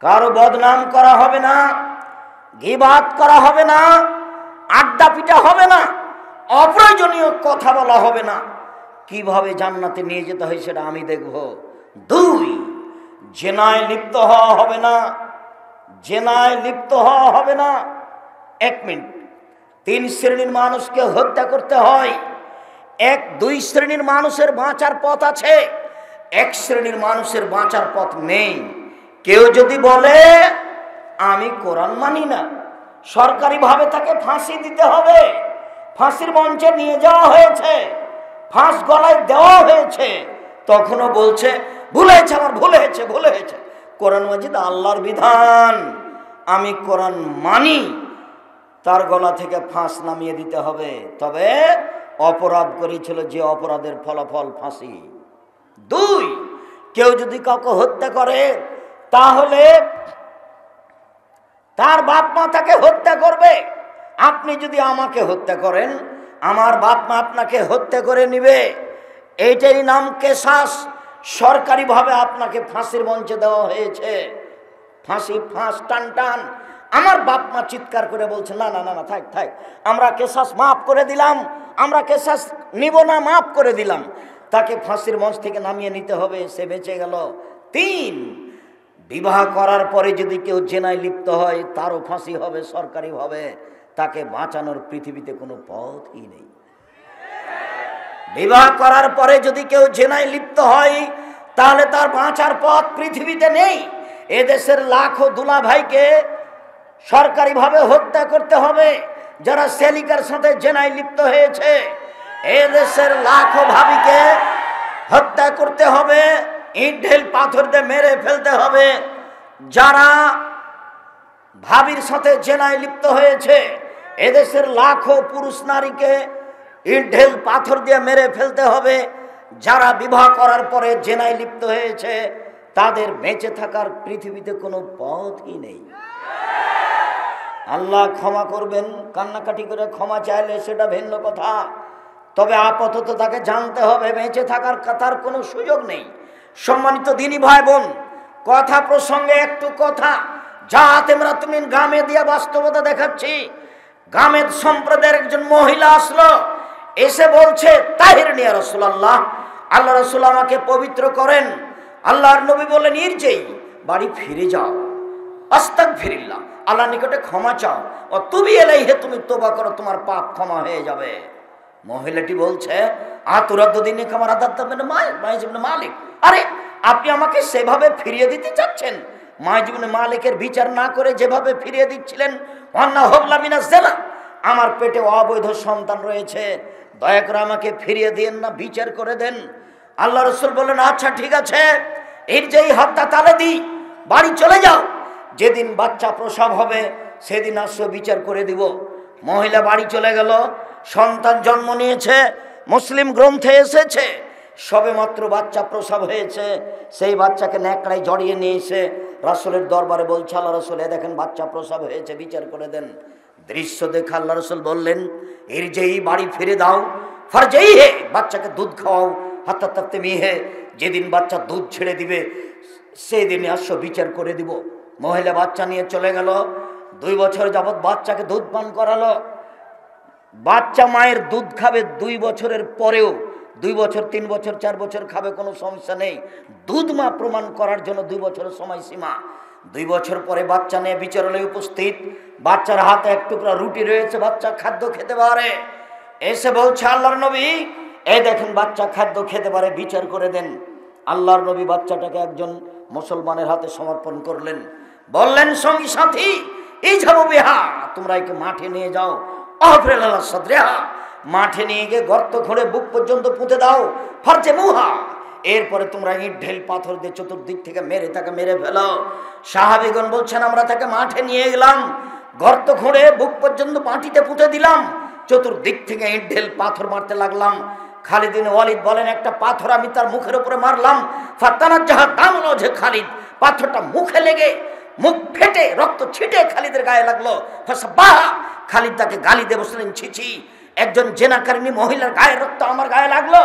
কারো বদনাম করা হবে না, গীবাত করা হবে না, আড্ডা পিটা হবে না, অপ্রয়োজনীয় কথা বলা হবে না। কিভাবে জান্নাতে নিয়ে যেতে হয় সেটা আমি দেখব। দুই, জেনায় লিপ্ত হওয়া হবে না, জেনায় লিপ্ত হওয়া হবে না। এক মিনিট, তিন শ্রেণীর মানুষকে হত্যা করতে হয়। এক, দুই শ্রেণীর মানুষের বাঁচার পথ আছে, এক শ্রেণীর মানুষের বাঁচার পথ নেই। কেউ যদি বলে আমি কোরআন মানি না, সরকারিভাবে তাকে ফাঁসি দিতে হবে। ফাঁসির মঞ্চে নিয়ে যাওয়া হয়েছে, ফাঁস গলায় দেওয়া হয়েছে, তখনও বলছে ভুল হয়েছে, আমার ভুল হয়েছে, ভুল হয়েছে। কোরআন মাজিদ আল্লাহর বিধান, আমি কোরআন মানি, তার গলা থেকে ফাঁস নামিয়ে দিতে হবে। তবে অপরাধ করেছিল যে অপরাধের ফলাফল ফাঁসি। দুই, কেউ যদি কাউকে হত্যা করে তাহলে তার বাপ মা তাকে হত্যা করবে। আপনি যদি আমাকে হত্যা করেন, আমার বাপ মা আপনাকে হত্যা করে নিবে। এইটাই নাম কেসাস। সরকারিভাবে আপনাকে ফাঁসির মঞ্চে দেওয়া হয়েছে, ফাঁসি, ফাঁস টান টান। আমার বাপ মা চিৎকার করে বলছে না না না না, থাক থাক, আমরা কেসাস মাফ করে দিলাম, আমরা কেসাস নিব না, মাফ করে দিলাম। তাকে ফাঁসির মঞ্চ থেকে নামিয়ে নিতে হবে, সে বেঁচে গেল। তিন, বিবাহ করার পরে যদি কেউ জেনায় লিপ্ত হয় তারও ফাঁসি হবে সরকারিভাবে। তাকে বাঁচানোর পৃথিবীতে কোনো পথই নেই। বিবাহ করার পরে যদি কেউ জেনায় লিপ্ত হয় তাহলে তার বাঁচার পথ পৃথিবীতে নেই। এদেশের লাখো দুলা ভাইকে সরকারিভাবে হত্যা করতে হবে যারা সেলিকার সাথে জেনায় লিপ্ত হয়েছে। এদেশের লাখো ভাবিকে হত্যা করতে হবে, ইট ঢেল পাথর দিয়ে মেরে ফেলতে হবে। যারা ভাবির সাথে জেনায় লিপ্ত হয়েছে, এদেশের লাখো পুরুষ নারীকে ইট ঢেল পাথর দিয়ে মেরে ফেলতে হবে। যারা বিবাহ করার পরে জেনায় লিপ্ত হয়েছে, তাদের বেঁচে থাকার পৃথিবীতে কোনো পথই নেই। আল্লাহ ক্ষমা করবেন, কান্নাকাটি করে ক্ষমা চাইলে সেটা ভিন্ন কথা, তবে আপাতত তাকে জানতে হবে বেঁচে থাকার তার কোনো সুযোগ নেই। সম্মানিত দিনী ভাই বোন, কথা প্রসঙ্গে একটু কথা, তুমি গ্রামে দিয়ে বাস্তবতা দেখাচ্ছি। গ্রামের সম্প্রদায়ের একজন মহিলা আসলো, এসে বলছে তাহির নিয়া রাসূলুল্লাহ, আল্লাহ রাসূল আমাকে পবিত্র করেন। আল্লাহর নবী বললেন ইরজি, বাড়ি ফিরে যাও, আস্তাগফিরুল্লাহ, আল্লাহর নিকটে ক্ষমা চাও, ও তুবি ইলাইহি, তুমি তওবা করো, তোমার পাপ ক্ষমা হয়ে যাবে। মহিলাটি বলছে আতুরাদ্দিনে কামার আদাত্তাবিন মাইজিবনে মালিক, আরে আপনি আমাকে সেভাবে ফিরিয়ে দিতে চাচ্ছেন? মাইজিবনে মালিকের বিচার না করে যেভাবে ফিরিয়ে দিচ্ছিলেন, ওয়ান্না হবলা মিনাজ জিনা, আমার পেটে অবৈধ সন্তান রয়েছে, দয়া করে আমাকে ফিরিয়ে দেন না, বিচার করে দেন। আল্লাহ রাসূল বললেন আচ্ছা ঠিক আছে, এর যেই হত্যা তালে দি, বাড়ি চলে যাও, যেদিন বাচ্চা প্রসব হবে সেদিন আসো, বিচার করে দিব। মহিলা বাড়ি চলে গেল, সন্তান জন্ম নিয়েছে, মুসলিম গ্রন্থে এসেছে সবেমাত্র বাচ্চা প্রসব হয়েছে, সেই বাচ্চাকে ন্যাকড়ায় জড়িয়ে নিয়ে এসে রাসূলের দরবারে বলছে আল্লাহ রাসূল, দেখেন বাচ্চা প্রসব হয়েছে, বিচার করে দেন। দৃশ্য দেখে আল্লাহ রাসূল বললেন এর যেই বাড়ি ফিরে দাও, ফারজাই হে, বাচ্চাকে দুধ খাওয়াও, হাত্তা তাত্তেমি হে, যেদিন বাচ্চা দুধ ছেড়ে দিবে সেই দিনে আসো, বিচার করে দিব। মহিলা বাচ্চা নিয়ে চলে গেল, 2 বছর যাবৎ বাচ্চাকে দুধ পান করালো। বাচ্চা মায়ের দুধ খাবে 2 বছরের পরেও, 2 বছর 3 বছর 4 বছর খাবে, কোনো সমস্যা নেই। দুধ মা প্রমাণ করার জন্য 2 বছরের সময়সীমা। 2 বছর পরে বাচ্চা নিয়ে বিচারালয়ে উপস্থিত, বাচ্চার হাতে এক টুকরা রুটি রয়েছে, বাচ্চা খাদ্য খেতে পারে। এসে বলছে আল্লাহর নবী, এই দেখেন বাচ্চা খাদ্য খেতে পারে, বিচার করে দেন। আল্লাহর নবী বাচ্চাটাকে একজন মুসলমানের হাতে সমর্পণ করলেন, বললেন সঙ্গী সাথী এই যাবো বিহা, তোমরা একে মাঠে নিয়ে যাও, অহফরেলা সদরেহা, মাঠে নিয়ে গিয়ে গর্ত খুঁড়ে বুক পর্যন্ত পুঁতে দাও, ফারজে মুহা, এরপরে তোমরা ইট ঢেল পাথর দিয়ে চতুর্দিক থেকে তাকে মেরে ফেলো। সাহাবীগণ বলছেন আমরা তাকে মাঠে নিয়ে গেলাম, গর্ত খুঁড়ে বুক পর্যন্ত মাটিতে পুঁতে দিলাম, চতুর্দিক থেকে ইট ঢেল পাথর মারতে লাগলাম। খালিদ বিন ওয়ালিদ বলেন একটা পাথর আমি তার মুখের উপরে মারলাম, ফাতানাজ্জাহা দামুল ওয়াজহি খালিদ, পাথরটা মুখে লেগে মুখ ফেটে রক্ত ছিটে খালিদের গায়ে লাগলো। ফাসাবাহা, খালিদ তাকে গালি দিয়ে বসলেন ছি ছি, একজন জেনাকারিনী মহিলার গায়ে রক্ত আমার গায়ে লাগলো,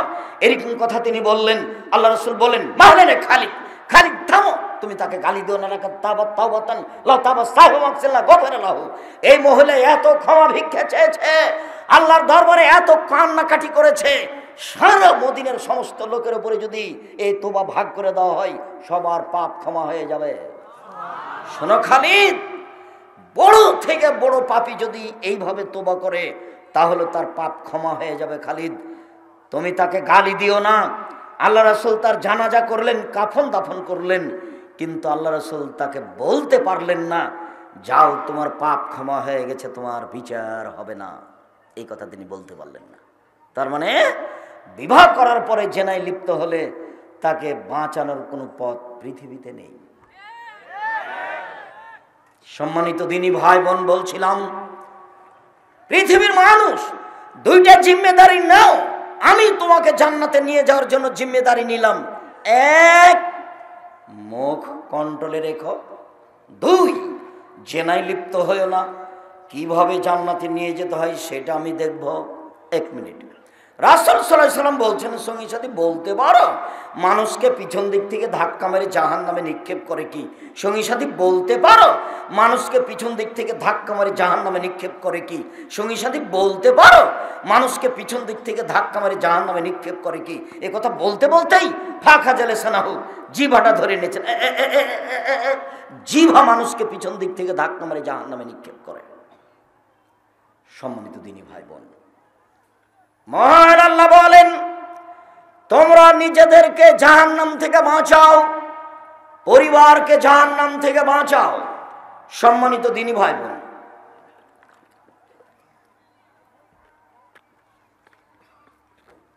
এরকম কথা তিনি বললেন। আল্লাহ রাসূল বলেন মাহলেন খালিদ, খালিদ থামো, তুমি তাকে গালি দিও না, তাওবাতান লা তাবাসাহু মাকসাল্লাহ গফরালাহু। এই মহিলা এত ক্ষমা ভিক্ষা চেয়েছে, আল্লাহর দরবারে এত কান্নাকাটি করেছে, সারা মদিনার সমস্ত লোকের উপরে যদি এই তোবা ভাগ করে দেওয়া হয়, সবার পাপ ক্ষমা হয়ে যাবে। শোনো খালিদ, বড় থেকে বড় পাপী যদি এইভাবে তোবা করে তাহলে তার পাপ ক্ষমা হয়ে যাবে। খালিদ তুমি তাকে গালি দিও না। আল্লাহ রাসূল তার জানাজা করলেন, কাফন দাফন করলেন, কিন্তু আল্লাহ রাসূল তাকে বলতে পারলেন না যাও তোমার পাপ ক্ষমা হয়ে গেছে, তোমার বিচার হবে না, এই কথা তিনি বলতে পারলেন না। তার মানে বিবাহ করার পরে জেনায় লিপ্ত হলে তাকে বাঁচানোর কোনো পথ পৃথিবীতে নেই। সম্মানিত দিনী ভাই বোন, বলছিলাম পৃথিবীর মানুষ 2টা জিম্মেদারি নাও, আমি তোমাকে জান্নাতে নিয়ে যাওয়ার জন্য জিম্মেদারি নিলাম। 1, মুখ কন্ট্রোলে রেখো, 2, জেনায় লিপ্ত হয়েও না, কিভাবে জান্নাতে নিয়ে যেতে হয় সেটা আমি দেখব। 1 মিনিট। রাসূল সাল্লাল্লাহু আলাইহি ওয়াসাল্লাম বলছেন সঙ্গী সাথী বলতে পারো মানুষকে পিছন দিক থেকে ধাক্কা মেরে জাহান্নামে নিক্ষেপ করে কি? সঙ্গী সাথী বলতে পারো মানুষকে পিছন দিক থেকে ধাক্কা মেরে জাহান্নামে নিক্ষেপ করে কি? সঙ্গী সাথী বলতে পারো মানুষকে পিছন দিক থেকে ধাক্কা মেরে জাহান্নামে নিক্ষেপ করে কি? এ কথা বলতে বলতেই ফাঁকা জেলে সানাহু, জিভাটা ধরে নিয়েছেন। জিভা মানুষকে পিছন দিক থেকে ধাক্কা মেরে জাহান্নামে নিক্ষেপ করে। সম্মানিত দিনী ভাই বোন, মহান আল্লাহ বলেন তোমরা নিজেদেরকে জাহান্নাম থেকে বাঁচাও, পরিবারকে জাহান্নাম থেকে বাঁচাও। সম্মানিত দিনী ভাই বোন,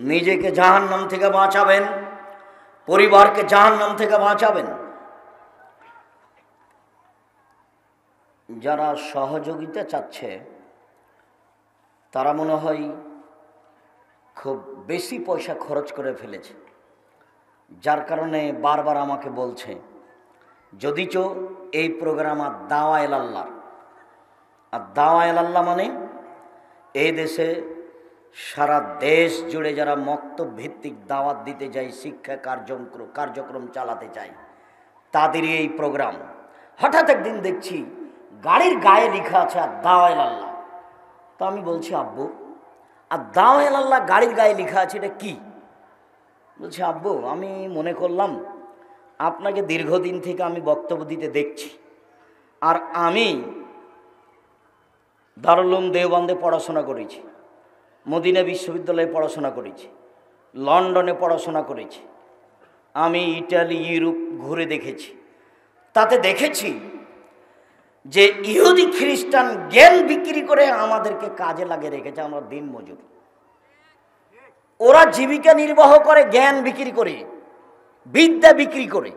নিজেকে জাহান্নাম থেকে বাঁচাবেন, পরিবারকে জাহান্নাম থেকে বাঁচাবেন। যারা সহযোগিতা চাচ্ছে তারা মনে হয় খুব বেশি পয়সা খরচ করে ফেলেছে, যার কারণে বারবার আমাকে বলছে যদিচ এই প্রোগ্রাম আর দাওয়া এলাল্লাহ, আর দাওয়া এলাল্লাহ মানে এই দেশে সারা দেশ জুড়ে যারা মক্তব ভিত্তিক দাওয়াত দিতে যায়, শিক্ষা কার্যক্রম চালাতে চায়, তাদেরই এই প্রোগ্রাম। হঠাৎ একদিন দেখছি গাড়ির গায়ে লেখা আছে আর দাওয়া এলাল্লাহ। তো আমি বলছি আব্বু, আর দাওয়া এলাল্লাহ গাড়ির গায়ে লেখা আছে, এটা কি? বলছি আব্বু, আমি মনে করলাম আপনাকে দীর্ঘদিন থেকে আমি বক্তব্য দিতে দেখছি, আর আমি দারুল উলুম দেওবন্দে পড়াশোনা করেছি, মদিনা বিশ্ববিদ্যালয়ে পড়াশোনা করেছি, লন্ডনে পড়াশোনা করেছি, আমি ইটালি ইউরোপ ঘুরে দেখেছি। তাতে দেখেছি যে ইহুদি খ্রিস্টান জ্ঞান বিক্রি করে আমাদেরকে কাজে লাগিয়ে রেখেছে, আমরা দিন মজুর। ওরা জীবিকা নির্বাহ করে জ্ঞান বিক্রি করে, বিদ্যা বিক্রি করে,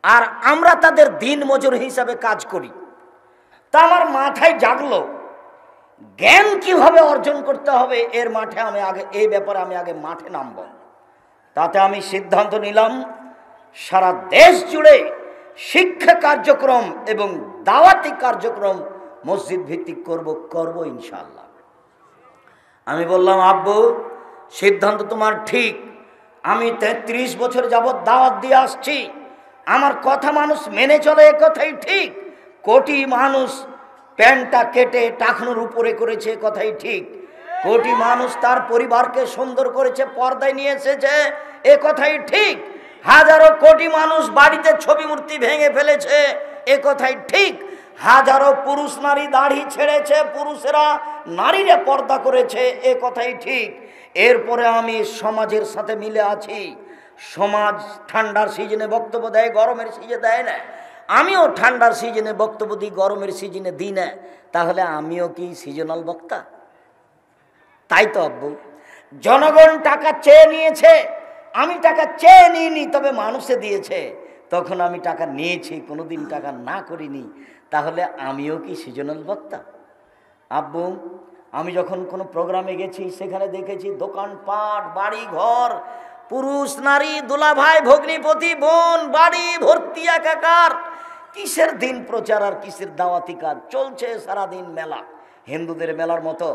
আর আমরা তাদের দিন মজুর হিসাবে কাজ করি। তা আমার মাথায় জাগলো জ্ঞান কিভাবে অর্জন করতে হবে, এর মাঠে আমি আগে এই ব্যাপারে আমি আগে মাঠে নামব। তাতে আমি সিদ্ধান্ত নিলাম সারা দেশ জুড়ে শিক্ষা কার্যক্রম এবং দাওয়াতি কার্যক্রম মসজিদ ভিত্তিক করব ইনশাআল্লাহ। আমি বললাম আব্বু, সিদ্ধান্ত তোমার ঠিক, আমি 33 বছর যাবৎ দাওয়াত দিয়ে আসছি, আমার কথা মানুষ মেনে চলে, এ কথাই ঠিক। কোটি মানুষ প্যান্টটা কেটে টাকনুর উপরে করেছে, কথাই ঠিক। কোটি মানুষ তার পরিবারকে সুন্দর করেছে, পর্দায় নিয়ে এসেছে, এ কথাই ঠিক। হাজারো কোটি মানুষ বাড়িতে ছবি মূর্তি ভেঙে ফেলেছে, এ কথাই ঠিক। হাজারো পুরুষ নারী দাড়ি ছেড়েছে, পুরুষেরা নারীরা পর্দা করেছে, এ কথাই ঠিক। এরপরে আমি সমাজের সাথে মিলে আছি। সমাজ ঠান্ডার সিজনে বক্তব্য দেয়, গরমের সিজনে দেয় না। আমিও ঠান্ডার সিজনে বক্তব্য দিই, গরমের সিজনে দিই না। তাহলে আমিও কি সিজনাল বক্তা? তাই তো আব্বু, জনগণ টাকা চেয়ে নিয়েছে, আমি টাকা চেয়ে নিইনি, তবে মানুষে দিয়েছে, তখন আমি টাকা নিয়েছি, কোনোদিন টাকা না করিনি। তাহলে আমিও কি সিজনাল বক্তা? আব্বু, আমি যখন কোনো প্রোগ্রামে গেছি সেখানে দেখেছি দোকানপাট, বাড়ি ঘর, পুরুষ নারী, দুলাভাই ভগ্নিপতি বোন, বাড়ি ভর্তি একাকার। কিসের দিন প্রচার আর কিসের দাওয়াতি কাজ চলছে? সারাদিন মেলা, হিন্দুদের মেলার মতো।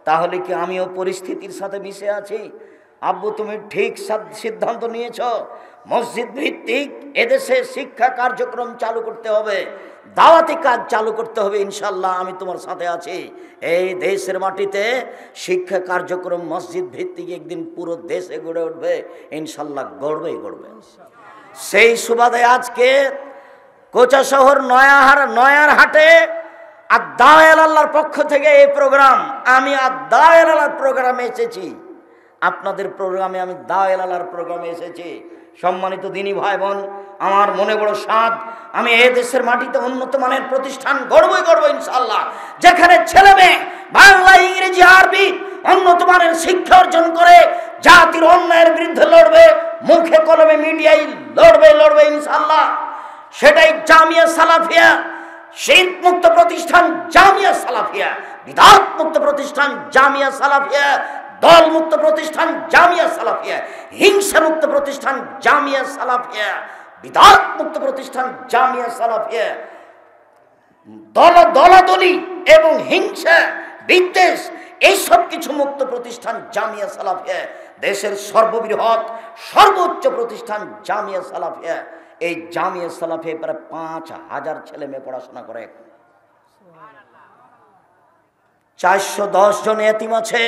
তাহলে কি আমিও পরিস্থিতির সাথে মিশে আছি? আব্বু, তুমি ঠিক সিদ্ধান্ত নিয়েছ, মসজিদ ভিত্তিক এদেশে শিক্ষা কার্যক্রম চালু করতে হবে, দাওয়াতি কাজ চালু করতে হবে। ইনশাল্লাহ আমি তোমার সাথে আছি। এই দেশের মাটিতে শিক্ষা কার্যক্রম মসজিদ ভিত্তিক একদিন পুরো দেশে গড়ে উঠবে, ইনশাল্লাহ গড়বেই গড়বে। সেই সুবাদে আজকে কোচা শহর নয়ার হাটে আদ-দাওয়া আল্লাহর পক্ষ থেকে এই প্রোগ্রাম, আমি আদ-দাওয়া আল্লাহর প্রোগ্রামে এসেছি। আপনাদের প্রোগ্রামে আমি দাওয়া আল্লাহর প্রোগ্রামে এসেছি। সম্মানিত দিনী ভাই বোন, আমার মনে বড় সাধ, আমি এই দেশের মাটিতে উন্নত মানের প্রতিষ্ঠান গড়বই গড়ব ইনশাআল্লাহ, যেখানে ছেলে মেয়ে বাংলা, ইংরেজি, আরবি উন্নত মানের শিক্ষা অর্জন করে জাতির অন্যায়ের বিরুদ্ধে লড়বে, মুখে কলমে মিডিয়ায় লড়বে ইনশাআল্লাহ। সেটাই জামিয়া সালাফিয়া, শিরক মুক্ত প্রতিষ্ঠান জামিয়া সালাফিয়া, বিদআত মুক্ত প্রতিষ্ঠান জামিয়া সালাফিয়া, দল মুক্ত প্রতিষ্ঠান জামিয়া সালাফিয়া, হিংসা মুক্ত প্রতিষ্ঠান জামিয়া সালাফিয়া, বিদআত মুক্ত প্রতিষ্ঠান জামিয়া সালাফিয়া, দলাদলি এবং হিংসা বিদ্বেষ এইসব কিছু মুক্ত প্রতিষ্ঠান জামিয়া সালাফিয়া, দেশের সর্ববৃহৎ সর্বোচ্চ প্রতিষ্ঠান জামিয়া সালাফিয়া। এই জামিয়া সালাফিয়া প্রায় 5000 ছেলে মেয়ে পড়াশোনা করে। 410 জন এতিম আছে,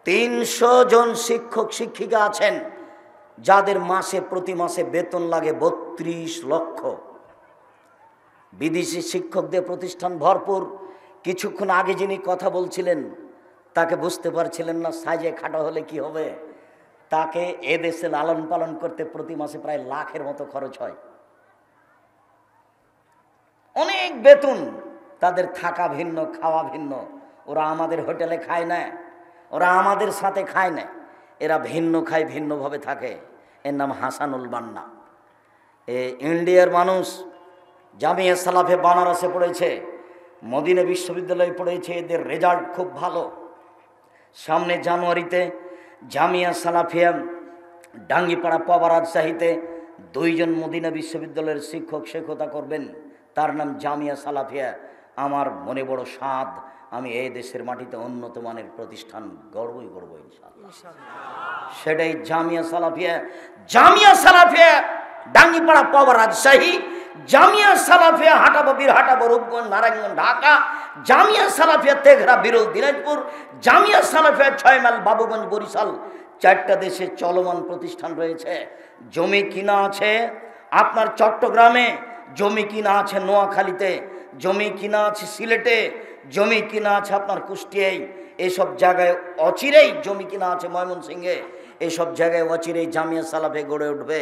300 জন শিক্ষক শিক্ষিকা আছেন, যাদের প্রতি মাসে বেতন লাগে 32 লক্ষ। বিদেশি শিক্ষকদের প্রতিষ্ঠান ভরপুর। কিছুক্ষণ আগে যিনি কথা বলছিলেন তাকে বুঝতে পারছিলেন না, সাজে খাটো হলে কি হবে। তাকে এদেশে লালন পালন করতে প্রতি মাসে প্রায় লাখের মতো খরচ হয়। অনেক বেতন, তাদের থাকা ভিন্ন, খাওয়া ভিন্ন। ওরা আমাদের হোটেলে খায় না, ওরা আমাদের সাথে খায় না। এরা ভিন্ন খায়, ভিন্নভাবে থাকে। এর নাম হাসানুল বান্না। ইন্ডিয়ার মানুষ জামিয়া সালাফে বানারসে পড়েছে, মদিনা বিশ্ববিদ্যালয়ে পড়েছে, এদের রেজাল্ট খুব ভালো। সামনে জানুয়ারিতে জামিয়া সালাফিয়া ডাঙ্গিপাড়া পাওয়া রাজশাহীতে 2 জন মদিনা বিশ্ববিদ্যালয়ের শিক্ষক শিক্ষকতা করবেন, তার নাম জামিয়া সালাফিয়া। আমার মনে বড় স্বাদ, আমি এই দেশের মাটিতে উন্নত মানের প্রতিষ্ঠান গর্বই করব ইনশাআল্লাহ। সেটাই জামিয়া সালাফিয়া। জামিয়া সালাফিয়া ডাঙ্গিপাড়া পাওয়া রাজশাহী, জামিয়া সালাফিয়া হাটাবাবির হাটাবো রূপগঞ্জ নারায়ণগঞ্জ ঢাকা, জামিয়া সালাফিয়া তেঘরা বিরল দিনাজপুর, জামিয়া সালাফিয়া 6 মাইল বাবুগঞ্জ বরিশাল। 4টা দেশে চলমান প্রতিষ্ঠান রয়েছে। জমি কিনা আছে আপনার চট্টগ্রামে, জমি কিনা আছে নোয়াখালীতে, জমি কিনা আছে সিলেটে, জমি কিনা আছে আপনার কুষ্টিয়ায়। এইসব জায়গায় অচিরেই জমি কিনা আছে ময়মনসিংহে। এইসব জায়গায় অচিরেই জামিয়া সালাফিয়া গড়ে উঠবে।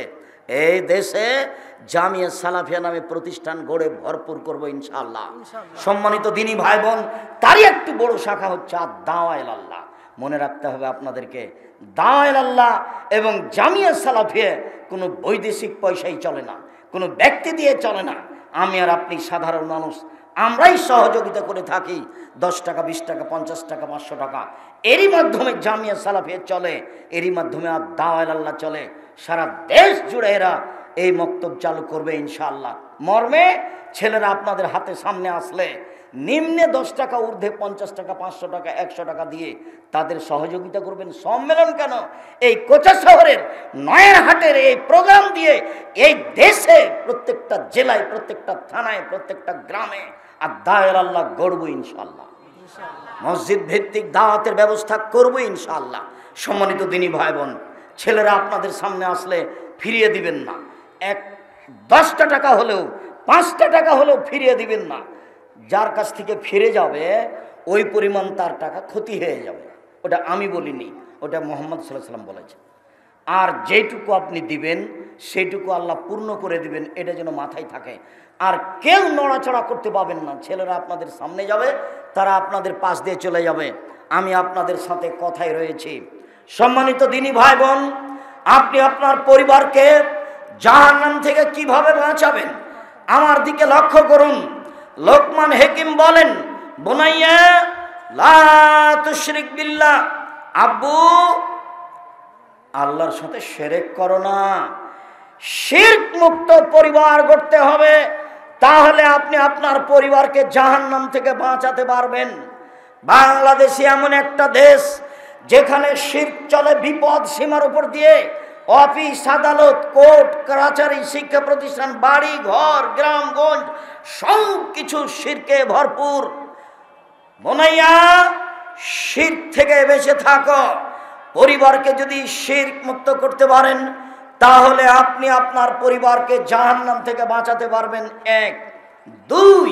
এই দেশে জামিয়া সালাফিয়া নামে প্রতিষ্ঠান গড়ে ভরপুর করবো ইনশাআল্লাহ। সম্মানিত দিনী ভাই বোন, তারই একটি বড় শাখা হচ্ছে দাওয়ায়ে আল্লাহ। মনে রাখতে হবে আপনাদেরকে, দাওয়ায়ে আল্লাহ এবং জামিয়া সালাফিয়া কোনো বৈদেশিক পয়সাই চলে না, কোনো ব্যক্তি দিয়ে চলে না। আমি আর আপনি সাধারণ মানুষ, আমরাই সহযোগিতা করে থাকি। 10 টাকা, 20 টাকা, 50 টাকা, 500 টাকা, এরই মাধ্যমে জামিয়া সালাফিয়া চলে, এরই মাধ্যমে আর দাওয়ায়ে আল্লাহ চলে। সারা দেশ জুড়ে এরা এই মক্তব চালু করবে ইনশাআল্লাহ। মর্মে ছেলেরা আপনাদের হাতে সামনে আসলে নিম্নে 10 টাকা, ঊর্ধ্বে 50 টাকা, 500 টাকা, 100 টাকা দিয়ে তাদের সহযোগিতা করবেন। সম্মেলন কেন, এই কোচা শহরের নয়ারহাটের এই প্রোগ্রাম দিয়ে এই দেশে প্রত্যেকটা জেলায়, প্রত্যেকটা থানায়, প্রত্যেকটা গ্রামে আর দাওয়ায়ে আল্লাহ গড়ব ইনশাআল্লাহ। মসজিদ ভিত্তিক দাওয়াতের ব্যবস্থা করব ইনশাআল্লাহ। সম্মানিত দিনী ভাই বোন, ছেলেরা আপনাদের সামনে আসলে ফিরিয়ে দিবেন না। 10টা টাকা হলেও, 5টা টাকা হলেও ফিরিয়ে দিবেন না। যার কাছ থেকে ফিরে যাবে ওই পরিমাণ তার টাকা ক্ষতি হয়ে যাবে। ওটা আমি বলিনি, ওটা মুহাম্মদ সাল্লাল্লাহু আলাইহি ওয়াসাল্লাম বলেছেন। আর যেটুকু আপনি দিবেন সেইটুকু আল্লাহ পূর্ণ করে দিবেন, এটা যেন মাথায় থাকে। আর কেউ নড়াচড়া করতে পাবেন না। ছেলেরা আপনাদের সামনে যাবে, তারা আপনাদের পাশ দিয়ে চলে যাবে। আমি আপনাদের সাথে কথাই রয়েছি। সম্মানিত দিনী ভাই বোন, আপনি আপনার পরিবারকে জাহান্নাম থেকে কিভাবে বাঁচাবেন আমার দিকে লক্ষ্য করুন। লোকমান হাকিম বলেন, বুনাইয়া লা তুশরিক বিল্লাহ, আব্বু আল্লাহর সাথে শিরক করো না। শিরক মুক্ত পরিবার গড়তে হবে, তাহলে আপনি আপনার পরিবারকে জাহান্নাম থেকে বাঁচাতে পারবেন। বাংলাদেশে এমন একটা দেশ যেখানে শিরক চলে বিপদ সীমার উপর দিয়ে। অফিস, আদালত, কোর্ট কাছারি, শিক্ষা প্রতিষ্ঠান, বাড়ি ঘর, গ্রামগঞ্জ সব কিছু শিরকে ভরপুর। বোনাইয়া, শিরক থেকে বেঁচে থাকো। পরিবারকে যদি শিরক মুক্ত করতে পারেন তাহলে আপনি আপনার পরিবারকে জাহান্নাম থেকে বাঁচাতে পারবেন। 1, 2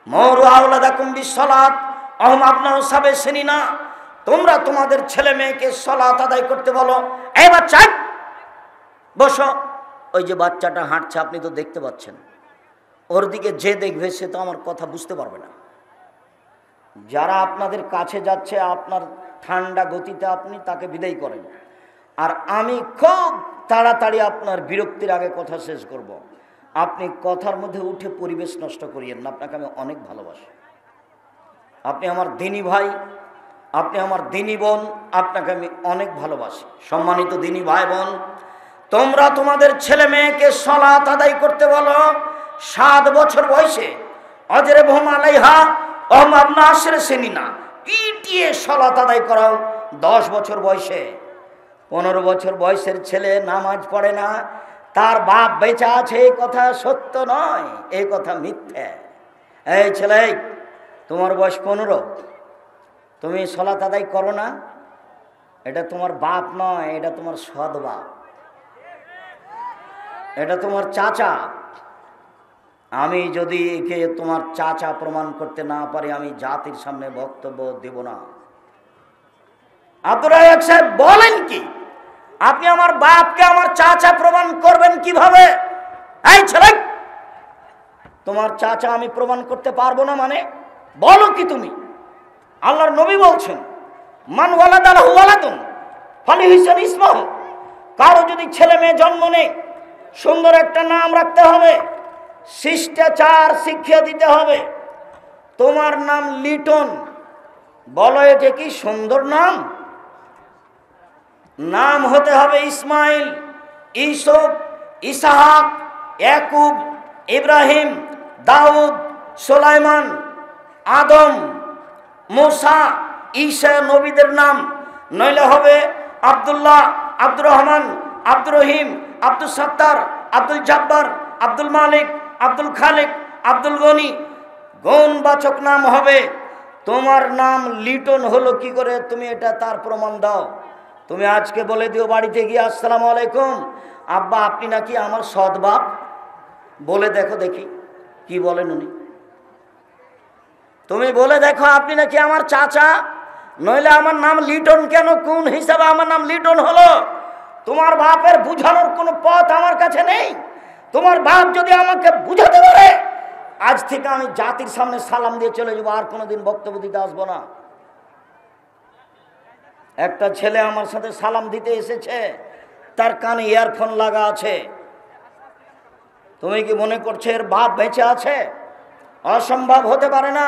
মরু আওলাদাকুম বিসসালাত আহম আপনার সাবে সিনিনা, তোমরা তোমাদের ছেলে মেয়েকে সালাত আদায় করতে বলো। এই বাচ্চা বসো। ওই যে বাচ্চাটা হাঁটছে আপনি তো দেখতে পাচ্ছেন, ওর দিকে যে দেখবে সে তো আমার কথা বুঝতে পারবে না। যারা আপনাদের কাছে যাচ্ছে আপনার ঠান্ডা গতিতে আপনি তাকে বিদায় করেন। আর আমি খুব তাড়াতাড়ি আপনার বিরক্তির আগে কথা শেষ করব। আপনি কথার মধ্যে উঠে পরিবেশ নষ্ট করিয়েন না। আপনাকে আমি অনেক ভালোবাসি, আপনি আমার দিনী ভাই, আপনি আমার দিনী বোন, আপনাকে আমি অনেক ভালোবাসি। সম্মানিত দিনী ভাই বোন, তোমরা তোমাদের ছেলে মেয়েকে সালাত আদায় করতে বলো 7 বছর বয়সে। অজরে বহুম আলাইহা ওহম আপনা আশরে সিনিনা, পিটিয়ে সালাত আদায় করাও 10 বছর বয়সে। 15 বছর বয়সের ছেলে নামাজ পড়ে না, তার বাপ বেঁচে আছে, এই কথা সত্য নয়, এই কথা মিথ্যে। এই ছেলে, তোমার বয়স 15, তুমি সালাত আদায় করো না, এটা তোমার বাপ নয়, এটা তোমার সৎ বাপ, এটা তোমার চাচা। আমি যদি একে তোমার চাচা প্রমাণ করতে না পারি আমি জাতির সামনে বক্তব্য দেব না। আব্দুর রাজ্জাক সাহেব বলেন কি, আপনি আমার বাপকে আমার চাচা প্রমাণ করবেন কিভাবে? এই ছেলে, তোমার চাচা আমি প্রমাণ করতে পারবো না মানে বলো কি তুমি? আল্লাহর নবী বলছেন, মান ওয়ালাদাহু ওয়ালাদুন ফালি হোসেন ইসমাহ। কারো যদি ছেলে মেয়ে জন্ম নেই, সুন্দর একটা নাম রাখতে হবে, শিষ্টাচার শিক্ষা দিতে হবে। তোমার নাম লিটন, বলো এটা কি সুন্দর নাম? নাম হতে হবে ইসমাইল, ইউসুফ, ইসহাক, ইয়াকুব, ইব্রাহিম, দাউদ, সুলাইমান, আদম, মুসা, ঈসা নবীদের নাম। নইলে হবে আব্দুল্লাহ, আব্দুর রহমান, আব্দুর রহিম, আব্দুল সত্তার, আব্দুল জব্বার, আব্দুল মালিক, আব্দুল খালিক, আব্দুল গনি। গৌণবাচক নাম হবে। তোমার নাম লিটন হলো কি করে? তুমি এটা তার প্রমাণ দাও। তুমি আজকে বলে দিও বাড়িতে গিয়ে, আসসালামু আলাইকুম আব্বা, আপনি নাকি আমার সৎ বাপ। বলে দেখো দেখি কি বলেন উনি। তুমি বলে দেখো আপনি নাকি আমার চাচা। নইলে আমার নাম লিটন কেন? কোন হিসাবে আমার নাম লিটন হলো? তোমার বাপের বুঝানোর কোনো পথ আমার কাছে নেই। তোমার বাপ যদি আমাকে বুঝাতে পারে, আজ থেকে আমি জাতির সামনে সালাম দিয়ে চলে যাবো, আর কোনোদিন বক্তব্য দিতে আসবো না। একটা ছেলে আমার সাথে সালাম দিতে এসেছে, তার কানে ইয়ারফোন লাগা আছে। তুমি কি মনে করছো এর বাপ বেঁচে আছে? অসম্ভব হতে পারে না।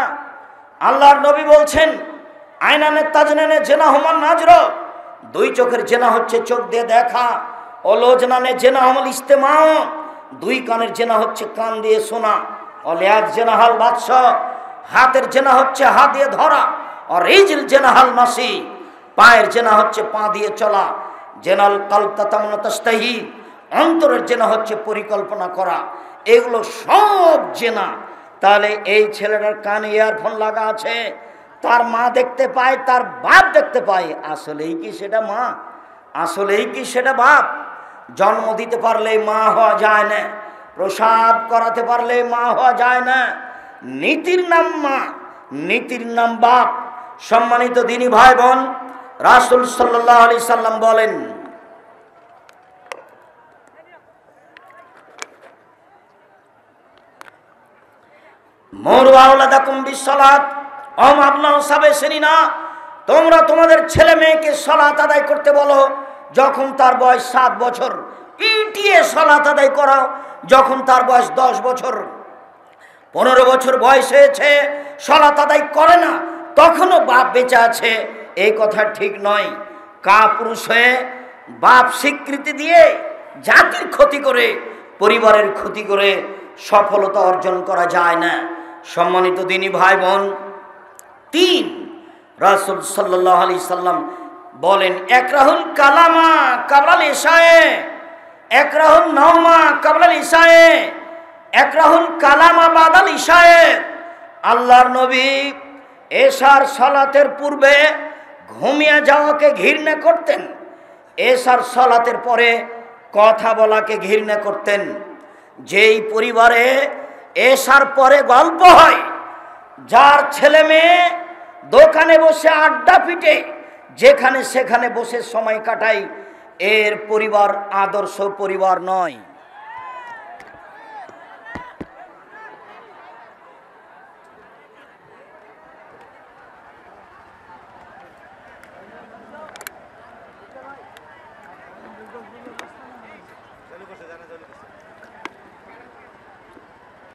আল্লাহর নবী বলছেন, আইনানে তাজনানে জেনা হুমান নাজর। দুই চোখের জেনা হচ্ছে চোখ দিয়ে দেখা। অলোজনানে জেনা হমল ইস্তেমা। দুই কানের জেনা হচ্ছে কান দিয়ে শোনা। অলিয়াজ জেনা হাল বাদশ। হাতের জেনা হচ্ছে হাত দিয়ে ধরা। আর রিজল জেনা হাল মাসি। পায়ের জেনা হচ্ছে পা দিয়ে চলা। জেনাল কালতা তামনা তাস্তাহি। অন্তরের জেনা হচ্ছে পরিকল্পনা করা। এগুলো সব জেনা। তাহলে এই ছেলেটার কানে ইয়ারফোন লাগা আছে, তার মা দেখতে পায়, তার বাপ দেখতে পায়। আসলেই কি সেটা মা? আসলেই কি সেটা বাপ? জন্ম দিতে পারলে মা হওয়া যায় না, প্রসাব করাতে পারলে মা হওয়া যায় না। নীতির নাম মা, নীতির নাম বাপ। সম্মানিত দিনী ভাই বোন, রাসূল সাল্লাল্লাহু আলাইহি সাল্লাম বলেন, মুরু আওলাদাকুম বিসসালাত ওয়া আবনাউ সাবঈ সিনিনা। তোমরা তোমাদের ছেলে মেয়েকে সালাত আদায় করতে বলো যখন তার বয়স 7 বছর। পিটিয়ে সালাত আদায় করাও যখন তার বয়স 10 বছর। 15 বছর বয়স হয়েছে, সালাত আদায় করে না, তখনও বাপ বেঁচে আছে, এই কথা ঠিক নয়। কাপুরুষ হয়ে বাপ স্বীকৃতি দিয়ে জাতির ক্ষতি করে, পরিবারের ক্ষতি করে সফলতা অর্জন করা যায় না। সম্মানিত দিনী ভাই বোন, 3 রাসূল সাল্লাল্লাহু আলাইহি সাল্লাম বলেন, একরাহুল কালামা কাবলাল ইশায়ে, একরাহুল নাওমা কাবলাল ইশায়ে, একরাহুল কালামা বাদাল ইশায়ে। আল্লাহর নবী এশার সালাতের পূর্বে ঘুমিয়ে যাওয়াকে ঘৃণা করতেন, এশার সালাতের পরে কথা বলাকে ঘৃণা করতেন। যেই পরিবারে এশার পরে গল্প হয়, যার ছেলে মেয়ে দোকানে বসে আড্ডা পিটে, যেখানে সেখানে বসে সময় কাটায়, এর পরিবার আদর্শ পরিবার নয়।